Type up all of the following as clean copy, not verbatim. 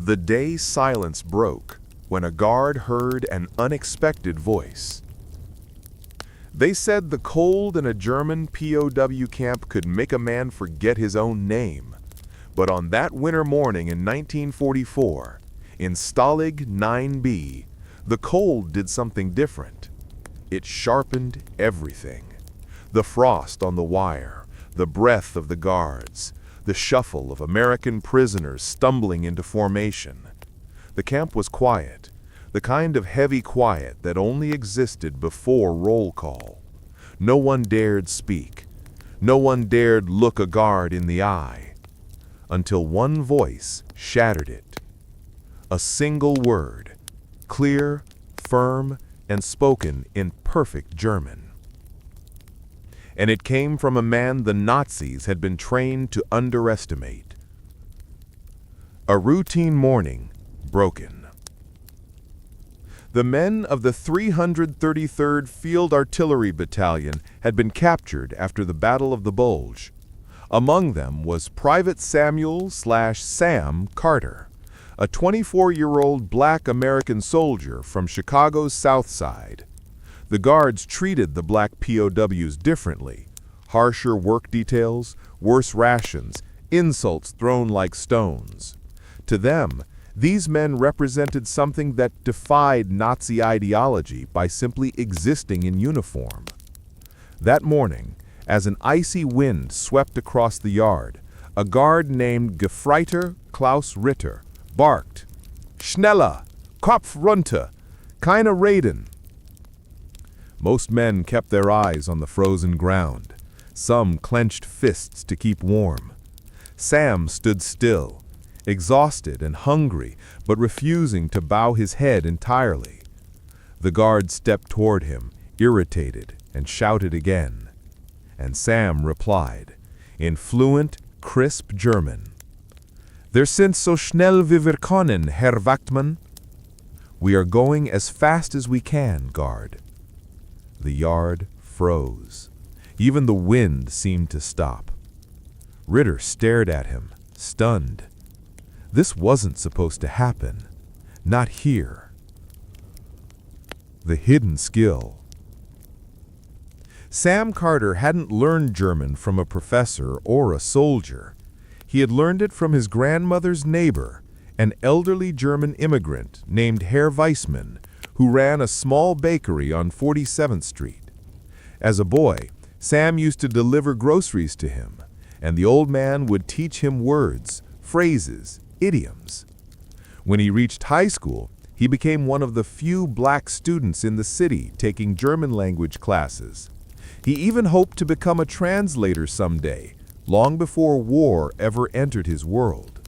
The day silence broke when a guard heard an unexpected voice. They said the cold in a German POW camp could make a man forget his own name. But on that winter morning in 1944, in Stalag 9B, the cold did something different. It sharpened everything. The frost on the wire, the breath of the guards, the shuffle of American prisoners stumbling into formation. The camp was quiet, the kind of heavy quiet that only existed before roll call. No one dared speak. No one dared look a guard in the eye. Until one voice shattered it. A single word, clear, firm, and spoken in perfect German. And it came from a man the Nazis had been trained to underestimate. A routine morning broken. The men of the 333rd Field Artillery Battalion had been captured after the Battle of the Bulge. Among them was Private Samuel/Sam Carter, a 24-year-old black American soldier from Chicago's South Side. The guards treated the black POWs differently. Harsher work details, worse rations, insults thrown like stones. To them, these men represented something that defied Nazi ideology by simply existing in uniform. That morning, as an icy wind swept across the yard, a guard named Gefreiter Klaus Ritter barked, "Schneller! Kopf runter! Keine Reden!" Most men kept their eyes on the frozen ground. Some clenched fists to keep warm. Sam stood still, exhausted and hungry, but refusing to bow his head entirely. The guard stepped toward him, irritated, and shouted again. And Sam replied, in fluent, crisp German, "Wir sind so schnell wie wir können, Herr Wachtmann." "We are going as fast as we can, guard." The yard froze. Even the wind seemed to stop. Ritter stared at him, stunned. This wasn't supposed to happen. Not here. The hidden skill. Sam Carter hadn't learned German from a professor or a soldier. He had learned it from his grandmother's neighbor, an elderly German immigrant named Herr Weissman, who ran a small bakery on 47th Street. As a boy, Sam used to deliver groceries to him, and the old man would teach him words, phrases, idioms. When he reached high school, he became one of the few black students in the city taking German language classes. He even hoped to become a translator someday, long before war ever entered his world.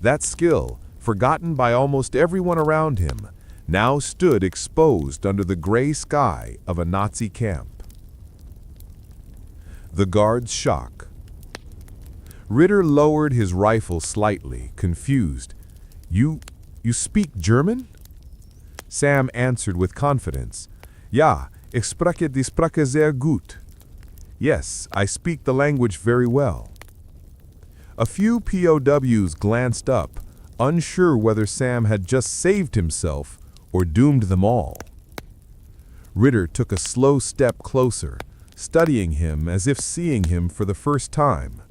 That skill, forgotten by almost everyone around him, now stood exposed under the gray sky of a Nazi camp. The guard's shock. Ritter lowered his rifle slightly, confused. You speak German?" Sam answered with confidence, "Ja, ich spreche die Sprache sehr gut." "Yes, I speak the language very well." A few POWs glanced up, unsure whether Sam had just saved himself or doomed them all. Ritter took a slow step closer, studying him as if seeing him for the first time.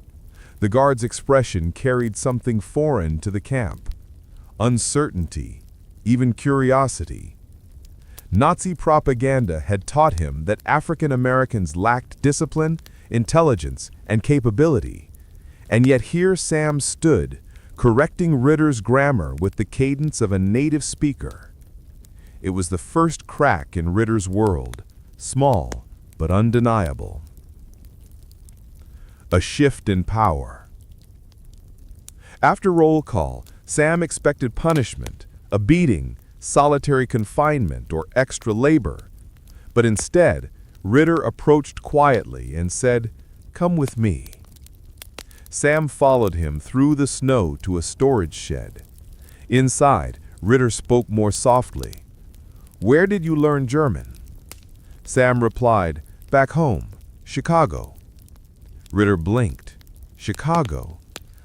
The guard's expression carried something foreign to the camp. Uncertainty, even curiosity. Nazi propaganda had taught him that African Americans lacked discipline, intelligence, and capability. And yet here Sam stood, correcting Ritter's grammar with the cadence of a native speaker. It was the first crack in Ritter's world, small but undeniable. A shift in power. After roll call, Sam expected punishment, a beating, solitary confinement, or extra labor. But instead, Ritter approached quietly and said, "Come with me." Sam followed him through the snow to a storage shed. Inside, Ritter spoke more softly. "Where did you learn German?" Sam replied, "Back home, Chicago." Ritter blinked. Chicago,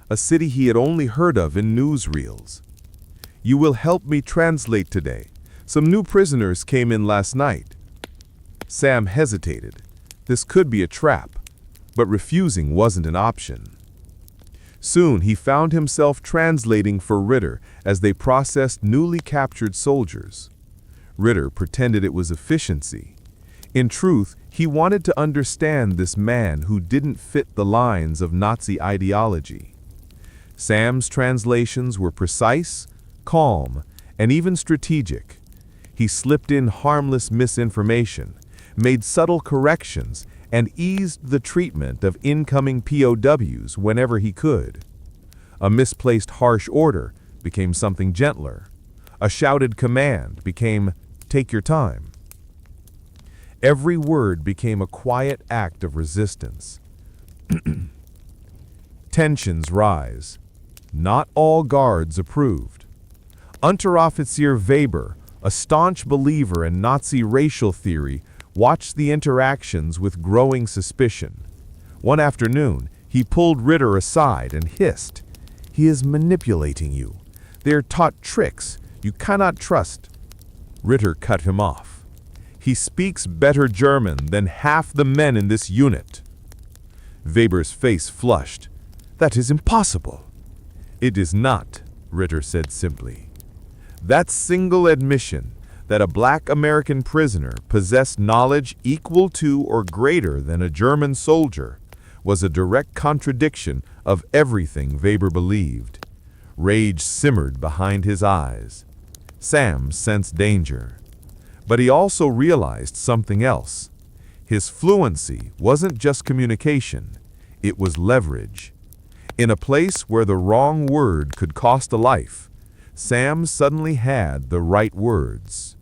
a city he had only heard of in newsreels. You will help me translate today. Some new prisoners came in last night. Sam hesitated. This could be a trap, but refusing wasn't an option. Soon he found himself translating for Ritter as they processed newly captured soldiers. Ritter pretended it was efficiency. In truth, he wanted to understand this man who didn't fit the lines of Nazi ideology. Sam's translations were precise, calm, and even strategic. He slipped in harmless misinformation, made subtle corrections, and eased the treatment of incoming POWs whenever he could. A misplaced harsh order became something gentler. A shouted command became, "Take your time." Every word became a quiet act of resistance. Tensions rise. Not all guards approved. Unteroffizier Weber, a staunch believer in Nazi racial theory, watched the interactions with growing suspicion. One afternoon, he pulled Ritter aside and hissed, "He is manipulating you. They are taught tricks you cannot trust." Ritter cut him off. "He speaks better German than half the men in this unit." Weber's face flushed. "That is impossible." "It is not," Ritter said simply. That single admission that a black American prisoner possessed knowledge equal to or greater than a German soldier was a direct contradiction of everything Weber believed. Rage simmered behind his eyes. Sam sensed danger. But he also realized something else. His fluency wasn't just communication, it was leverage. In a place where the wrong word could cost a life, Sam suddenly had the right words.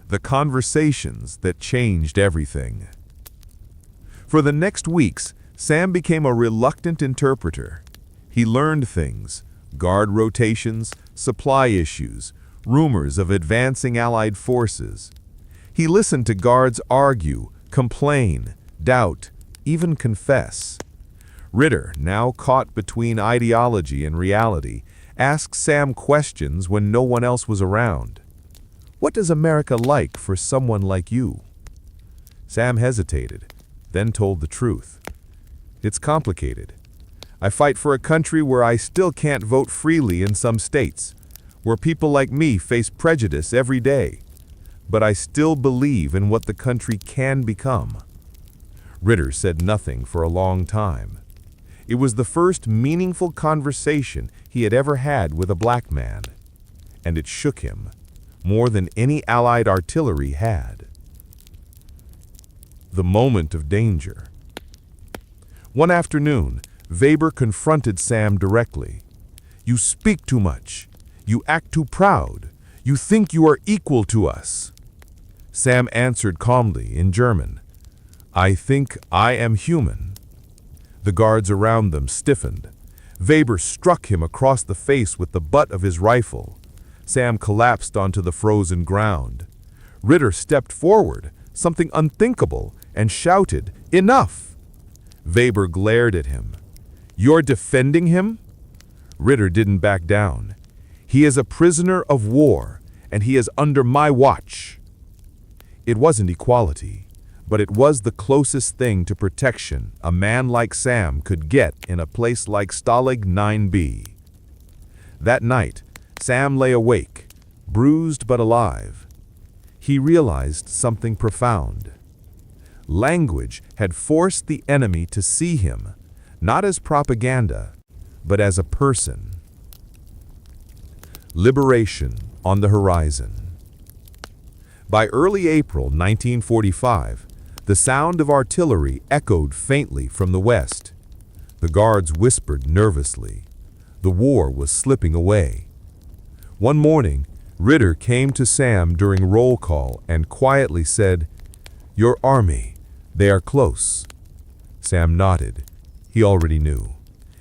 The conversations that changed everything. For the next weeks, Sam became a reluctant interpreter. He learned things: guard rotations, supply issues, rumors of advancing Allied forces. He listened to guards argue, complain, doubt, even confess. Ritter, now caught between ideology and reality, asked Sam questions when no one else was around. "What does America like for someone like you?" Sam hesitated, then told the truth. "It's complicated. I fight for a country where I still can't vote freely in some states, where people like me face prejudice every day. But I still believe in what the country can become." Ritter said nothing for a long time. It was the first meaningful conversation he had ever had with a black man, and it shook him more than any Allied artillery had. The moment of danger. One afternoon, Weber confronted Sam directly. "You speak too much. You act too proud. You think you are equal to us." Sam answered calmly in German, "I think I am human." The guards around them stiffened. Weber struck him across the face with the butt of his rifle. Sam collapsed onto the frozen ground. Ritter stepped forward, something unthinkable, and shouted, "Enough!" Weber glared at him. "You're defending him?" Ritter didn't back down. "He is a prisoner of war, and he is under my watch." It wasn't equality, but it was the closest thing to protection a man like Sam could get in a place like Stalag 9B. That night, Sam lay awake, bruised but alive. He realized something profound. Language had forced the enemy to see him, not as propaganda, but as a person. Liberation on the horizon. By early April 1945, the sound of artillery echoed faintly from the west. The guards whispered nervously. The war was slipping away. One morning, Ritter came to Sam during roll call and quietly said, "Your army, they are close." Sam nodded. He already knew.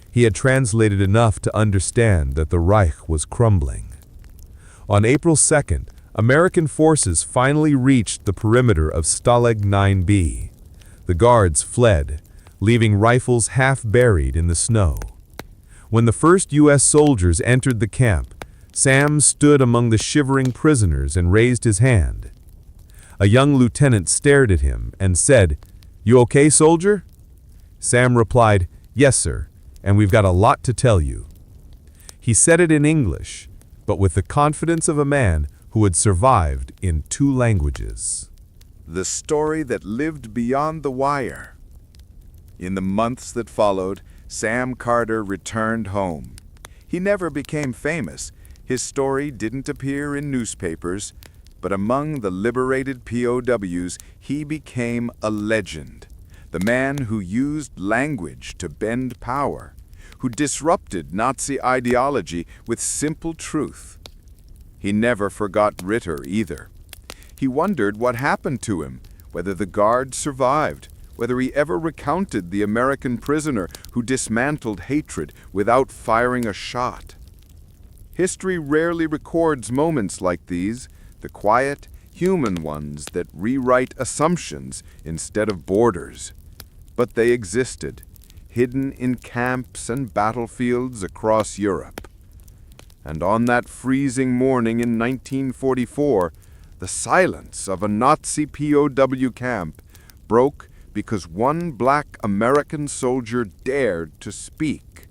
He had translated enough to understand that the Reich was crumbling. On April 2nd, American forces finally reached the perimeter of Stalag 9B. The guards fled, leaving rifles half buried in the snow. When the first U.S. soldiers entered the camp, Sam stood among the shivering prisoners and raised his hand. A young lieutenant stared at him and said, "You okay, soldier?" Sam replied, "Yes, sir, and we've got a lot to tell you." He said it in English, but with the confidence of a man who had survived in 2 languages. The story that lived beyond the wire. In the months that followed, Sam Carter returned home. He never became famous. His story didn't appear in newspapers, but among the liberated POWs, he became a legend. The man who used language to bend power, who disrupted Nazi ideology with simple truth. He never forgot Ritter either. He wondered what happened to him, whether the guard survived, whether he ever recounted the American prisoner who dismantled hatred without firing a shot. History rarely records moments like these, the quiet, human ones that rewrite assumptions instead of borders. But they existed, hidden in camps and battlefields across Europe. And on that freezing morning in 1944, the silence of a Nazi POW camp broke because one black American soldier dared to speak.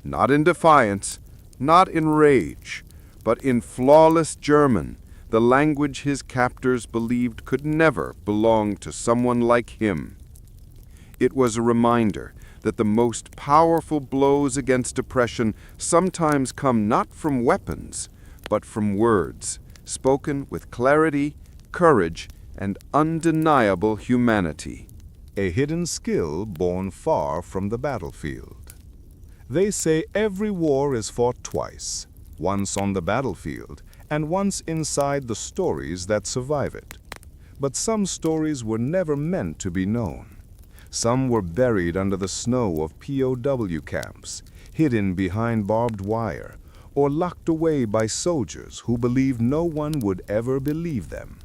Not in defiance, not in rage, but in flawless German, the language his captors believed could never belong to someone like him. It was a reminder that the most powerful blows against oppression sometimes come not from weapons, but from words, spoken with clarity, courage, and undeniable humanity. A hidden skill born far from the battlefield. They say every war is fought twice, once on the battlefield and once inside the stories that survive it. But some stories were never meant to be known. Some were buried under the snow of POW camps, hidden behind barbed wire, or locked away by soldiers who believed no one would ever believe them.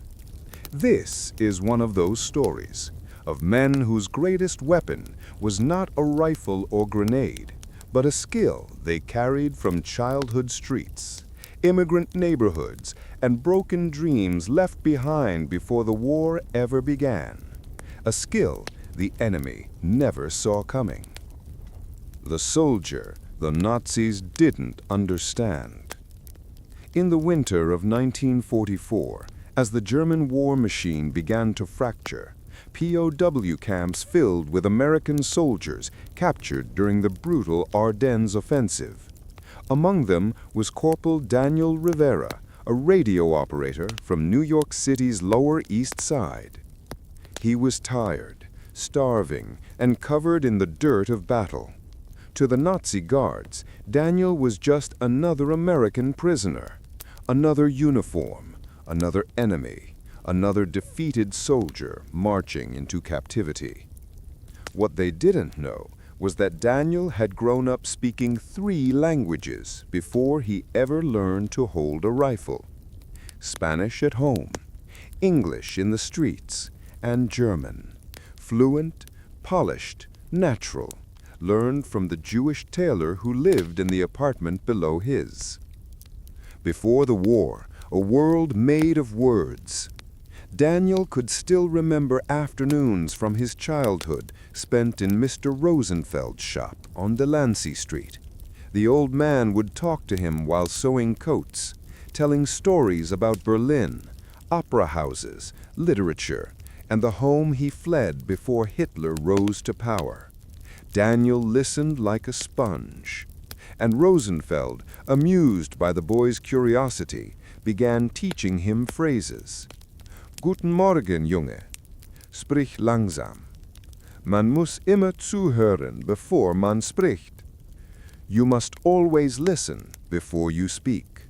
This is one of those stories, of men whose greatest weapon was not a rifle or grenade, but a skill they carried from childhood streets, immigrant neighborhoods, and broken dreams left behind before the war ever began. A skill the enemy never saw coming. The soldier the Nazis didn't understand. In the winter of 1944, as the German war machine began to fracture, POW camps filled with American soldiers captured during the brutal Ardennes offensive. Among them was Corporal Daniel Rivera, a radio operator from New York City's Lower East Side. He was tired, starving, and covered in the dirt of battle. To the Nazi guards, Daniel was just another American prisoner, another uniform, another enemy, another defeated soldier marching into captivity. What they didn't know was that Daniel had grown up speaking 3 languages before he ever learned to hold a rifle. Spanish at home, English in the streets, and German. Fluent, polished, natural, learned from the Jewish tailor who lived in the apartment below his. Before the war, a world made of words. Daniel could still remember afternoons from his childhood spent in Mr. Rosenfeld's shop on Delancey Street. The old man would talk to him while sewing coats, telling stories about Berlin, opera houses, literature, and the home he fled before Hitler rose to power. Daniel listened like a sponge, and Rosenfeld, amused by the boy's curiosity, began teaching him phrases. Guten Morgen, Junge. Sprich langsam. Man muss immer zuhören bevor man spricht. You must always listen before you speak.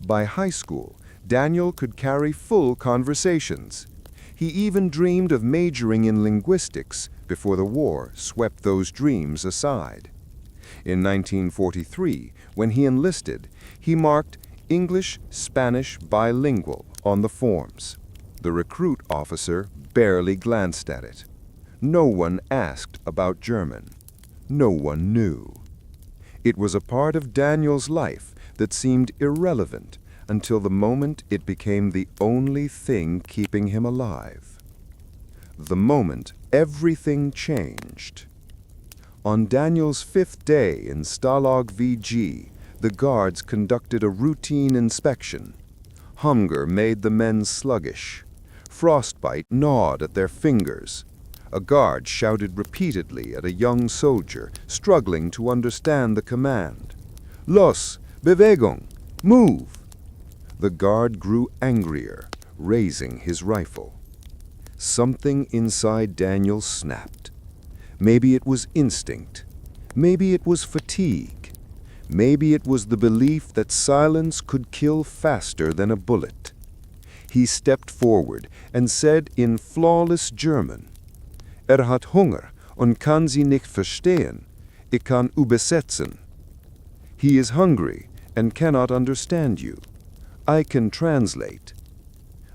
By high school, Daniel could carry full conversations. He even dreamed of majoring in linguistics before the war swept those dreams aside. In 1943, when he enlisted, he marked English-Spanish bilingual on the forms. The recruit officer barely glanced at it. No one asked about German. No one knew. It was a part of Daniel's life that seemed irrelevant until the moment it became the only thing keeping him alive. The moment everything changed. On Daniel's 5th day in Stalag VG, the guards conducted a routine inspection. Hunger made the men sluggish. Frostbite gnawed at their fingers. A guard shouted repeatedly at a young soldier struggling to understand the command. Los, Bewegung, move! The guard grew angrier, raising his rifle. Something inside Daniel snapped. Maybe it was instinct. Maybe it was fatigue. Maybe it was the belief that silence could kill faster than a bullet. He stepped forward and said in flawless German, hat Hunger und kann sie nicht verstehen. Ich kann übersetzen. He is hungry and cannot understand you. I can translate.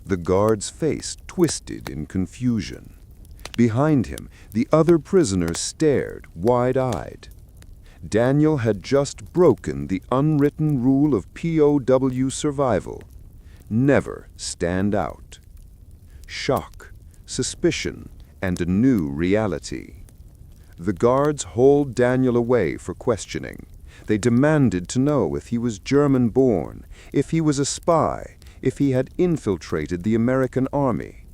The guard's face twisted in confusion. Behind him, the other prisoners stared, wide-eyed. Daniel had just broken the unwritten rule of POW survival. Never stand out. Shock, suspicion, and a new reality. The guards hauled Daniel away for questioning. They demanded to know if he was German-born, if he was a spy, if he had infiltrated the American army.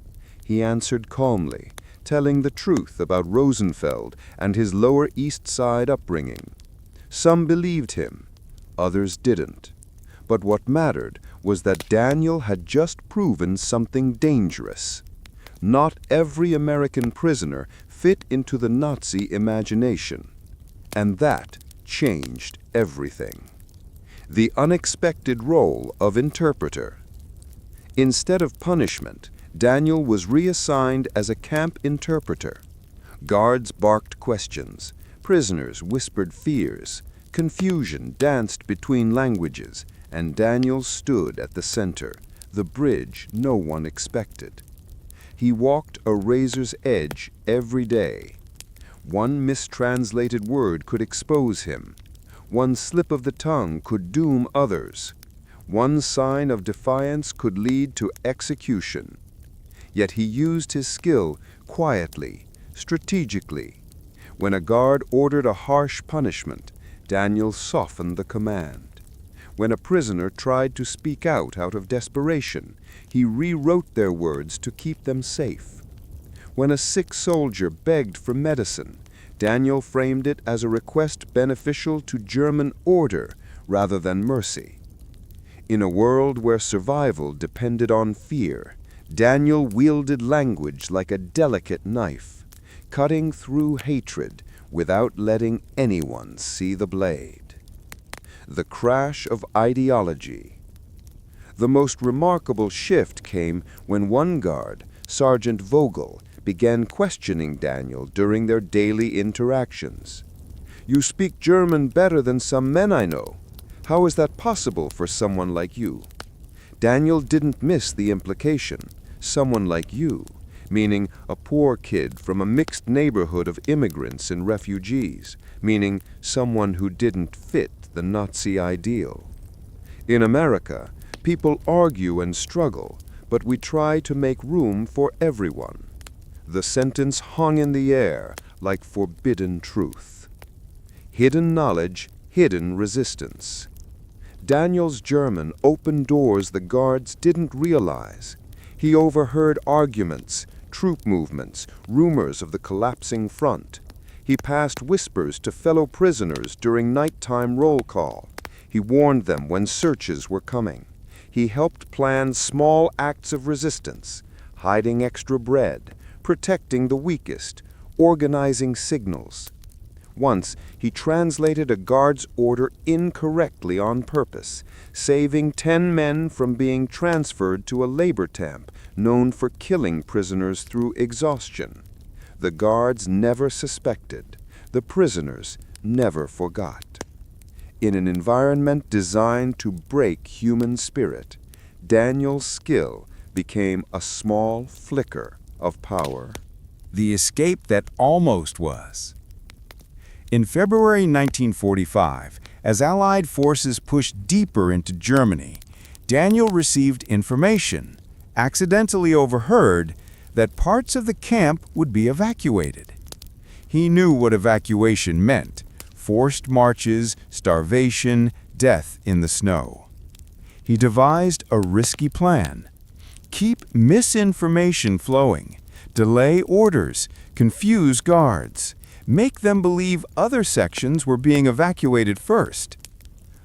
He answered calmly, telling the truth about Rosenfeld and his Lower East Side upbringing. Some believed him, others didn't. But what mattered was that Daniel had just proven something dangerous. Not every American prisoner fit into the Nazi imagination. And that changed everything. The unexpected role of interpreter. Instead of punishment, Daniel was reassigned as a camp interpreter. Guards barked questions. Prisoners whispered fears. Confusion danced between languages, and Daniel stood at the center, the bridge no one expected. He walked a razor's edge every day. One mistranslated word could expose him. One slip of the tongue could doom others. One sign of defiance could lead to execution. Yet he used his skill quietly, strategically. When a guard ordered a harsh punishment, Daniel softened the command. When a prisoner tried to speak out of desperation, he rewrote their words to keep them safe. When a sick soldier begged for medicine, Daniel framed it as a request beneficial to German order rather than mercy. In a world where survival depended on fear, Daniel wielded language like a delicate knife, cutting through hatred without letting anyone see the blade. The crash of ideology. The most remarkable shift came when one guard, Sergeant Vogel, began questioning Daniel during their daily interactions. "You speak German better than some men I know. How is that possible for someone like you?" Daniel didn't miss the implication, someone like you, meaning a poor kid from a mixed neighborhood of immigrants and refugees, meaning someone who didn't fit the Nazi ideal. In America, people argue and struggle, but we try to make room for everyone. The sentence hung in the air like forbidden truth. Hidden knowledge, hidden resistance. Daniel's German opened doors the guards didn't realize. He overheard arguments, troop movements, rumors of the collapsing front. He passed whispers to fellow prisoners during nighttime roll call. He warned them when searches were coming. He helped plan small acts of resistance, hiding extra bread, protecting the weakest, organizing signals. Once, he translated a guard's order incorrectly on purpose, saving 10 men from being transferred to a labor camp known for killing prisoners through exhaustion. The guards never suspected. The prisoners never forgot. In an environment designed to break human spirit, Daniel's skill became a small flicker of power. The escape that almost was. In February 1945, As Allied forces pushed deeper into Germany, Daniel received information, accidentally overheard, that parts of the camp would be evacuated. He knew what evacuation meant: forced marches, starvation, death in the snow. He devised a risky plan. Keep misinformation flowing, delay orders, confuse guards, make them believe other sections were being evacuated first.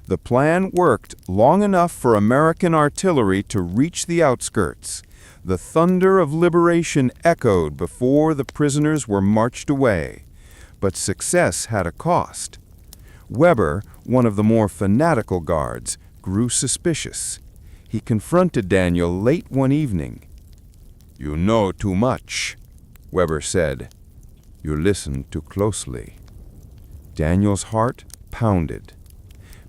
The plan worked long enough for American artillery to reach the outskirts. The thunder of liberation echoed before the prisoners were marched away. But success had a cost. Weber, one of the more fanatical guards, grew suspicious. He confronted Daniel late one evening. "You know too much," Weber said. "You listened too closely." Daniel's heart pounded.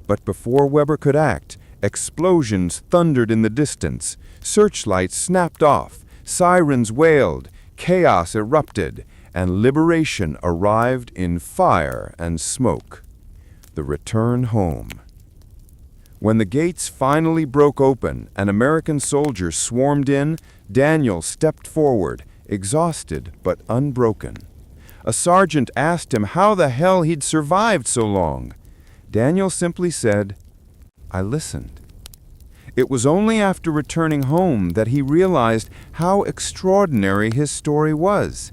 But before Weber could act, explosions thundered in the distance, searchlights snapped off, sirens wailed, chaos erupted, and liberation arrived in fire and smoke. The return home. When the gates finally broke open and American soldiers swarmed in, Daniel stepped forward, exhausted but unbroken. A sergeant asked him how the hell he'd survived so long. Daniel simply said, "I listened." It was only after returning home that he realized how extraordinary his story was.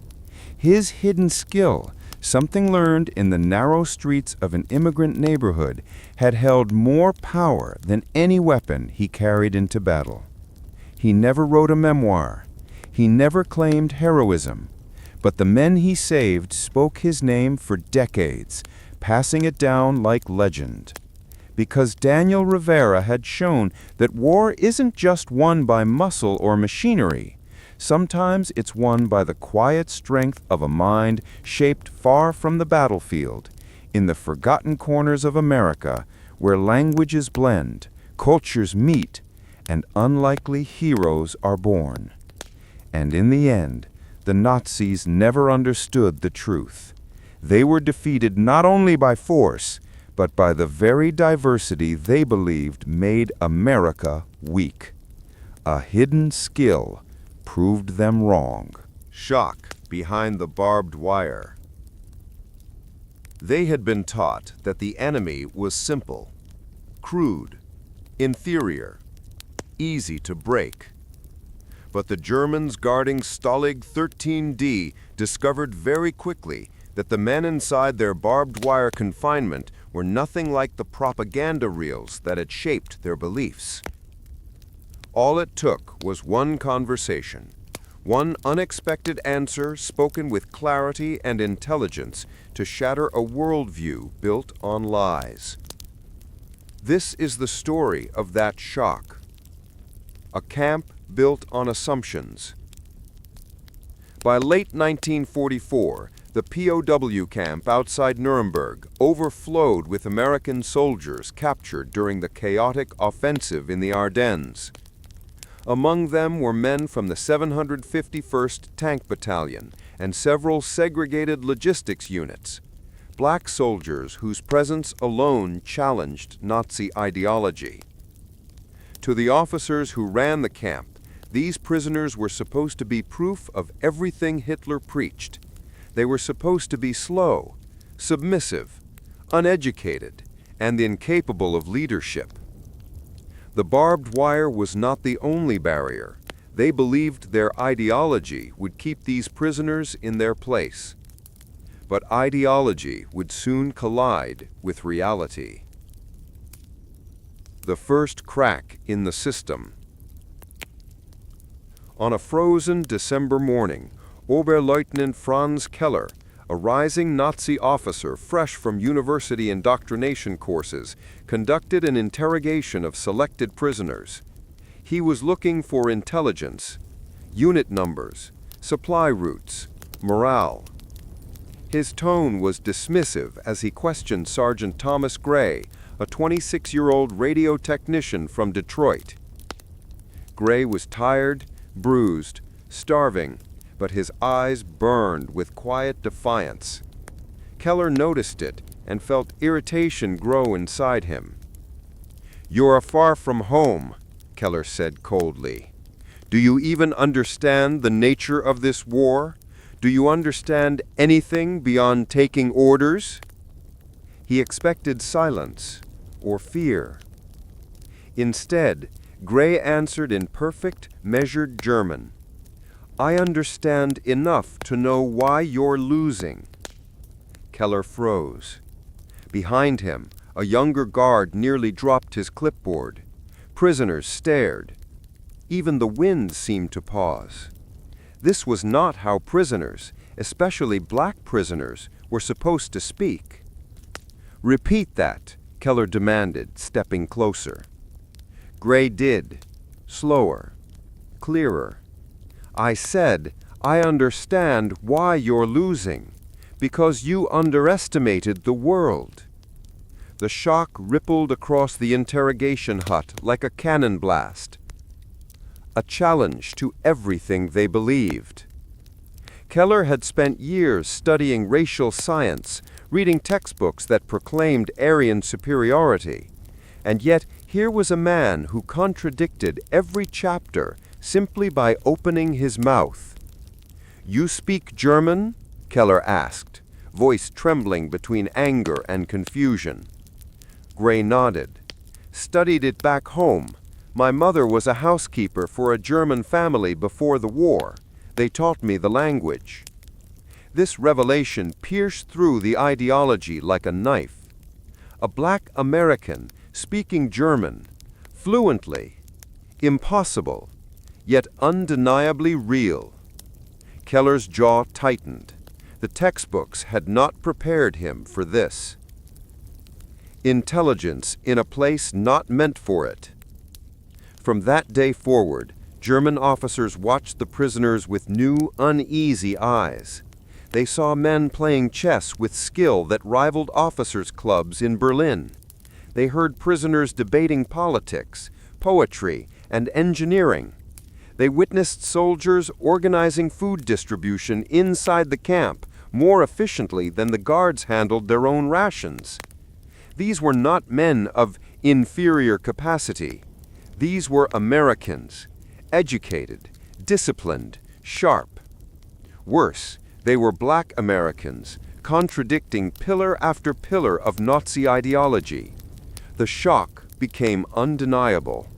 His hidden skill, something learned in the narrow streets of an immigrant neighborhood, had held more power than any weapon he carried into battle. He never wrote a memoir. He never claimed heroism. But the men he saved spoke his name for decades, passing it down like legend. Because Daniel Rivera had shown that war isn't just won by muscle or machinery. Sometimes it's won by the quiet strength of a mind shaped far from the battlefield, in the forgotten corners of America, where languages blend, cultures meet, and unlikely heroes are born. And in the end, the Nazis never understood the truth. They were defeated not only by force, but by the very diversity they believed made America weak. A hidden skill proved them wrong. Shock behind the barbed wire. They had been taught that the enemy was simple, crude, inferior, easy to break. But the Germans guarding Stalag 13D discovered very quickly that the men inside their barbed wire confinement were nothing like the propaganda reels that had shaped their beliefs. All it took was one conversation, one unexpected answer spoken with clarity and intelligence to shatter a worldview built on lies. This is the story of that shock. A camp built on assumptions. By late 1944, the POW camp outside Nuremberg overflowed with American soldiers captured during the chaotic offensive in the Ardennes. Among them were men from the 751st Tank Battalion and several segregated logistics units, black soldiers whose presence alone challenged Nazi ideology. To the officers who ran the camp, these prisoners were supposed to be proof of everything Hitler preached. They were supposed to be slow, submissive, uneducated, and incapable of leadership. The barbed wire was not the only barrier. They believed their ideology would keep these prisoners in their place. But ideology would soon collide with reality. The first crack in the system. On a frozen December morning, Oberleutnant Franz Keller, a rising Nazi officer fresh from university indoctrination courses, conducted an interrogation of selected prisoners. He was looking for intelligence, unit numbers, supply routes, morale. His tone was dismissive as he questioned Sergeant Thomas Gray, a 26-year-old radio technician from Detroit. Gray was tired, bruised, starving, but his eyes burned with quiet defiance. Keller noticed it and felt irritation grow inside him. "You are far from home," Keller said coldly. "Do you even understand the nature of this war? Do you understand anything beyond taking orders?" He expected silence or fear. Instead, Gray answered in perfect, measured German. "I understand enough to know why you're losing." Keller froze. Behind him, a younger guard nearly dropped his clipboard. Prisoners stared. Even the wind seemed to pause. This was not how prisoners, especially black prisoners, were supposed to speak. "Repeat that," Keller demanded, stepping closer. Gray did, slower, clearer. "I said, I understand why you're losing, because you underestimated the world." The shock rippled across the interrogation hut like a cannon blast. A challenge to everything they believed. Keller had spent years studying racial science, reading textbooks that proclaimed Aryan superiority. And yet, here was a man who contradicted every chapter simply by opening his mouth. "You speak German?" Keller asked, voice trembling between anger and confusion. Gray nodded. "Studied it back home. My mother was a housekeeper for a German family before the war. They taught me the language." This revelation pierced through the ideology like a knife. A black American speaking German, fluently, impossible, yet undeniably real. Keller's jaw tightened. The textbooks had not prepared him for this. Intelligence in a place not meant for it. From that day forward, German officers watched the prisoners with new, uneasy eyes. They saw men playing chess with skill that rivaled officers' clubs in Berlin. They heard prisoners debating politics, poetry, and engineering. They witnessed soldiers organizing food distribution inside the camp more efficiently than the guards handled their own rations. These were not men of inferior capacity. These were Americans, educated, disciplined, sharp. Worse, they were black Americans, contradicting pillar after pillar of Nazi ideology. The shock became undeniable.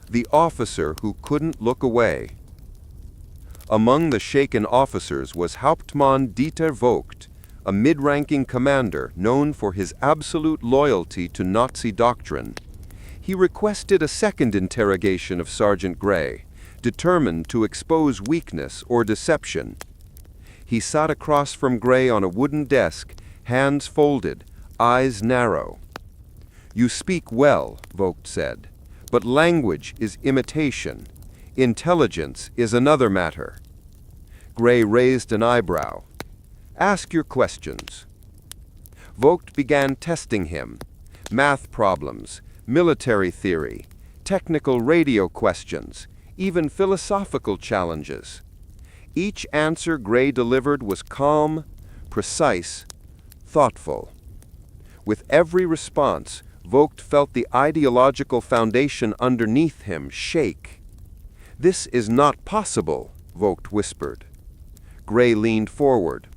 The officer who couldn't look away. Among the shaken officers was Hauptmann Dieter Vogt, a mid-ranking commander known for his absolute loyalty to Nazi doctrine. He requested a second interrogation of Sergeant Gray, determined to expose weakness or deception. He sat across from Gray on a wooden desk, hands folded, eyes narrow. "You speak well," Vogt said, "but language is imitation. Intelligence is another matter." Gray raised an eyebrow. "Ask your questions." Vogt began testing him. Math problems, military theory, technical radio questions, even philosophical challenges. Each answer Gray delivered was calm, precise, thoughtful. With every response, Vogt felt the ideological foundation underneath him shake. "This is not possible," Vogt whispered. Gray leaned forward.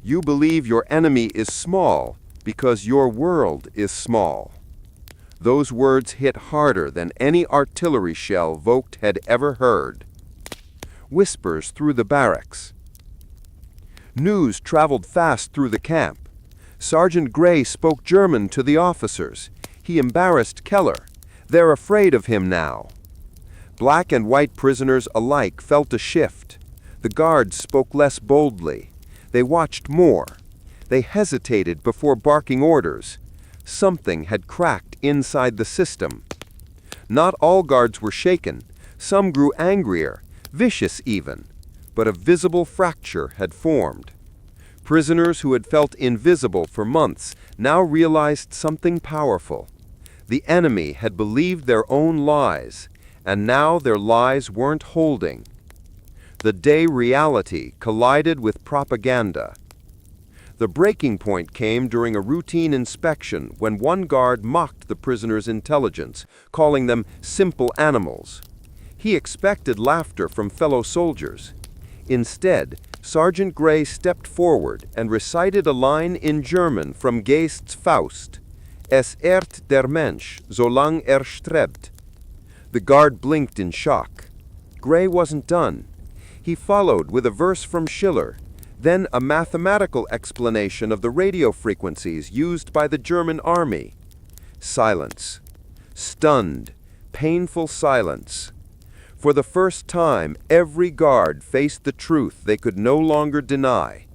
"You believe your enemy is small because your world is small." Those words hit harder than any artillery shell Vogt had ever heard. Whispers through the barracks. News traveled fast through the camp. Sergeant Gray spoke German to the officers. He embarrassed Keller. They're afraid of him now. Black and white prisoners alike felt a shift. The guards spoke less boldly. They watched more. They hesitated before barking orders. Something had cracked inside the system. Not all guards were shaken. Some grew angrier, vicious even. But a visible fracture had formed. Prisoners who had felt invisible for months now realized something powerful. The enemy had believed their own lies, and now their lies weren't holding. The day reality collided with propaganda. The breaking point came during a routine inspection when one guard mocked the prisoners' intelligence, calling them simple animals. He expected laughter from fellow soldiers. Instead, Sergeant Gray stepped forward and recited a line in German from Goethe's Faust. Es ehrt der Mensch, solang strebt. The guard blinked in shock. Gray wasn't done. He followed with a verse from Schiller, then a mathematical explanation of the radio frequencies used by the German army. Silence. Stunned, painful silence. For the first time, every guard faced the truth they could no longer deny.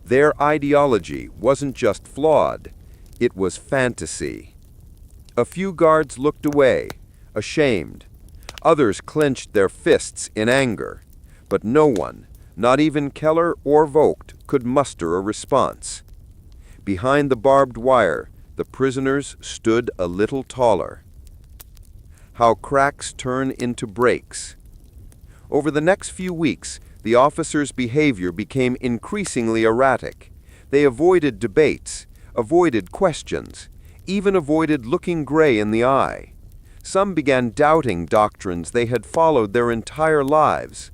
Their ideology wasn't just flawed, it was fantasy. A few guards looked away, ashamed. Others clenched their fists in anger. But no one, not even Keller or Vogt, could muster a response. Behind the barbed wire, the prisoners stood a little taller. How cracks turn into breaks. Over the next few weeks, the officers' behavior became increasingly erratic. They avoided debates, avoided questions, even avoided looking Gray in the eye. Some began doubting doctrines they had followed their entire lives.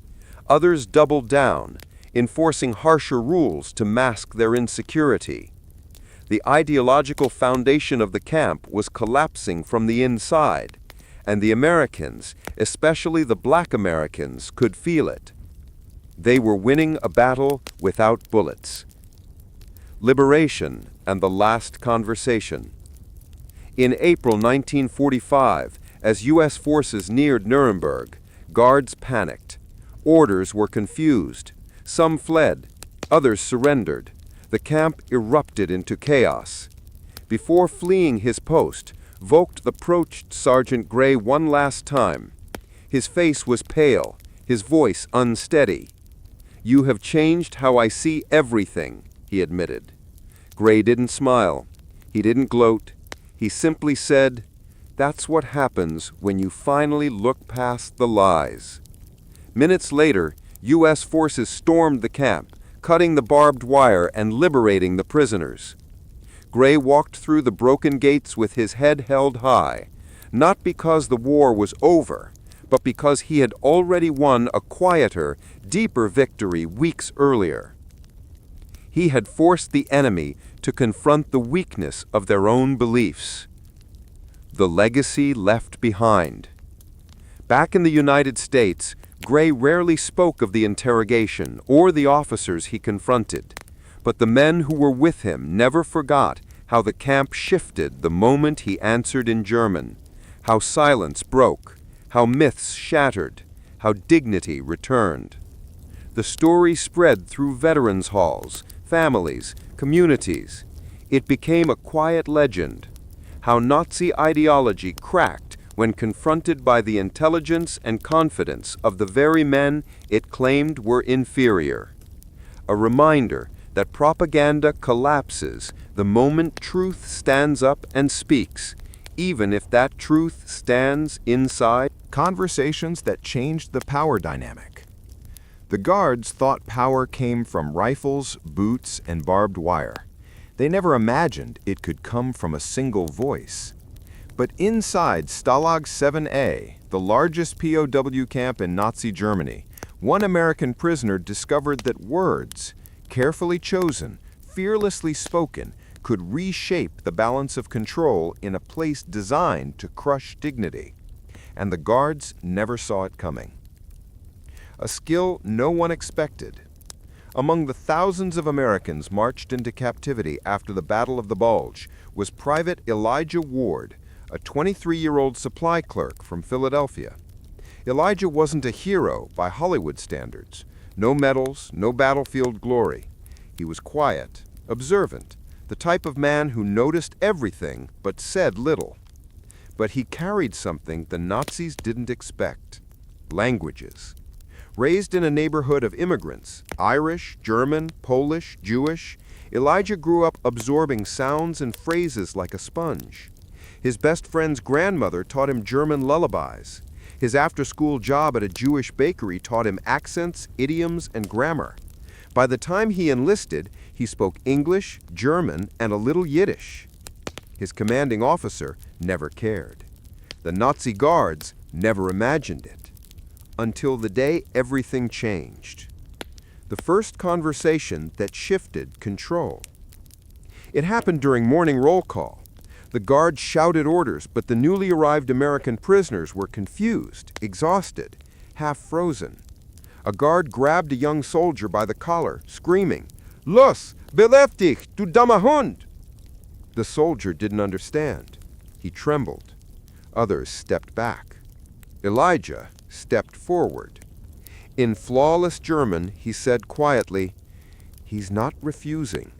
Others doubled down, enforcing harsher rules to mask their insecurity. The ideological foundation of the camp was collapsing from the inside, and the Americans, especially the Black Americans, could feel it. They were winning a battle without bullets. Liberation and the last conversation. In April 1945, as U.S. forces neared Nuremberg, guards panicked. Orders were confused. Some fled. Others surrendered. The camp erupted into chaos. Before fleeing his post, Vogt approached Sergeant Gray one last time. His face was pale, his voice unsteady. "You have changed how I see everything," he admitted. Gray didn't smile. He didn't gloat. He simply said, "That's what happens when you finally look past the lies." Minutes later, U.S. forces stormed the camp, cutting the barbed wire and liberating the prisoners. Gray walked through the broken gates with his head held high, not because the war was over, but because he had already won a quieter, deeper victory weeks earlier. He had forced the enemy to confront the weakness of their own beliefs. The legacy left behind. Back in the United States, Gray rarely spoke of the interrogation or the officers he confronted, but the men who were with him never forgot how the camp shifted the moment he answered in German, how silence broke, how myths shattered, how dignity returned. The story spread through veterans' halls, families, communities. It became a quiet legend, how Nazi ideology cracked when confronted by the intelligence and confidence of the very men it claimed were inferior. A reminder that propaganda collapses the moment truth stands up and speaks, even if that truth stands inside. Conversations that changed the power dynamic. The guards thought power came from rifles, boots, and barbed wire. They never imagined it could come from a single voice. But inside Stalag 7A, the largest POW camp in Nazi Germany, one American prisoner discovered that words, carefully chosen, fearlessly spoken, could reshape the balance of control in a place designed to crush dignity. And the guards never saw it coming. A skill no one expected. Among the thousands of Americans marched into captivity after the Battle of the Bulge was Private Elijah Ward, a 23-year-old supply clerk from Philadelphia. Elijah wasn't a hero by Hollywood standards. No medals, no battlefield glory. He was quiet, observant, the type of man who noticed everything but said little. But he carried something the Nazis didn't expect: languages. Raised in a neighborhood of immigrants, Irish, German, Polish, Jewish, Elijah grew up absorbing sounds and phrases like a sponge. His best friend's grandmother taught him German lullabies. His after-school job at a Jewish bakery taught him accents, idioms, and grammar. By the time he enlisted, he spoke English, German, and a little Yiddish. His commanding officer never cared. The Nazi guards never imagined it. Until the day everything changed. The first conversation that shifted control. It happened during morning roll call. The guards shouted orders, but the newly arrived American prisoners were confused, exhausted, half frozen. A guard grabbed a young soldier by the collar, screaming, "Los, belef dich, du dummer Hund!" The soldier didn't understand. He trembled. Others stepped back. Elijah stepped forward. In flawless German, he said quietly, "He's not refusing.